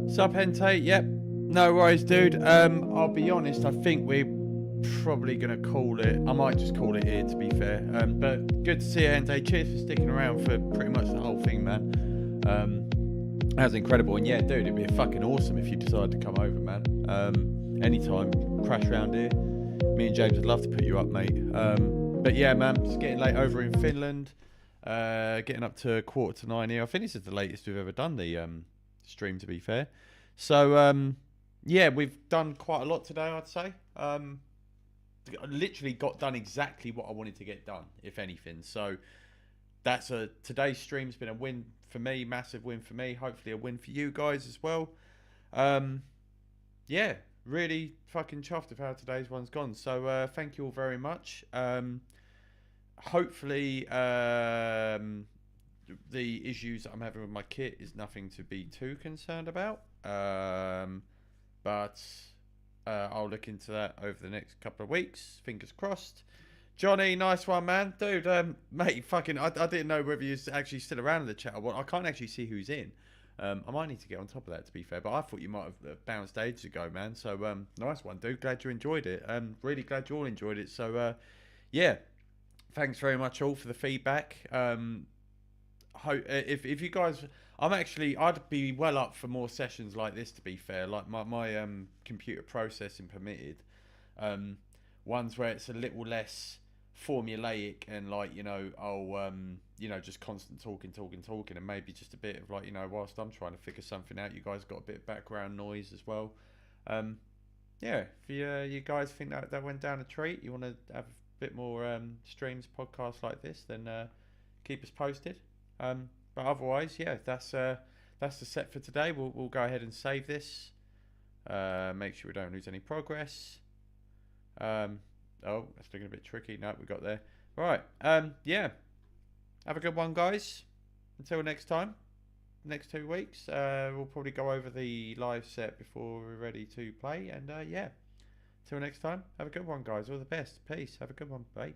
Sup, Hente? Yep. No worries, dude. I'll be honest, I think we're probably going to call it. I might just call it here, to be fair. But good to see you, Hente. Cheers for sticking around for pretty much the whole thing, man. That was incredible. And yeah, dude, it'd be fucking awesome if you decided to come over, man. Anytime. Crash around here. Me and James would love to put you up, mate. But yeah, man, it's getting late over in Finland. Getting up to 8:45 here. I think this is the latest we've ever done the stream, to be fair. So yeah, we've done quite a lot today, I'd say. I literally got done exactly what I wanted to get done, if anything. So today's stream's been a win for me, massive win for me. Hopefully a win for you guys as well. Yeah, really fucking chuffed with how today's one's gone. So thank you all very much. Hopefully the issues that I'm having with my kit is nothing to be too concerned about. But I'll look into that over the next couple of weeks. Fingers crossed. Johnny, nice one, man. Dude, mate, fucking, I didn't know whether you're actually still around in the chat or what. I can't actually see who's in. I might need to get on top of that, to be fair, but I thought you might have bounced ages ago, man. So, nice one, dude. Glad you enjoyed it. Really glad you all enjoyed it. So, yeah, thanks very much all for the feedback. If you guys, I'd be well up for more sessions like this, to be fair. Like my computer processing permitted, ones where it's a little less formulaic and like, you know, just constant talking, and maybe just a bit of like, you know, whilst I'm trying to figure something out, you guys got a bit of background noise as well. Yeah, if you guys think that went down a treat, you want to have a bit more streams, podcasts like this, then keep us posted. But otherwise, yeah, that's the set for today. We'll go ahead and save this. Make sure we don't lose any progress. Oh, that's looking a bit tricky. No, we got there. Right. Yeah. Have a good one, guys. Until next time. Next 2 weeks. We'll probably go over the live set before we're ready to play. And yeah. Till next time. Have a good one, guys. All the best. Peace. Have a good one. Bye.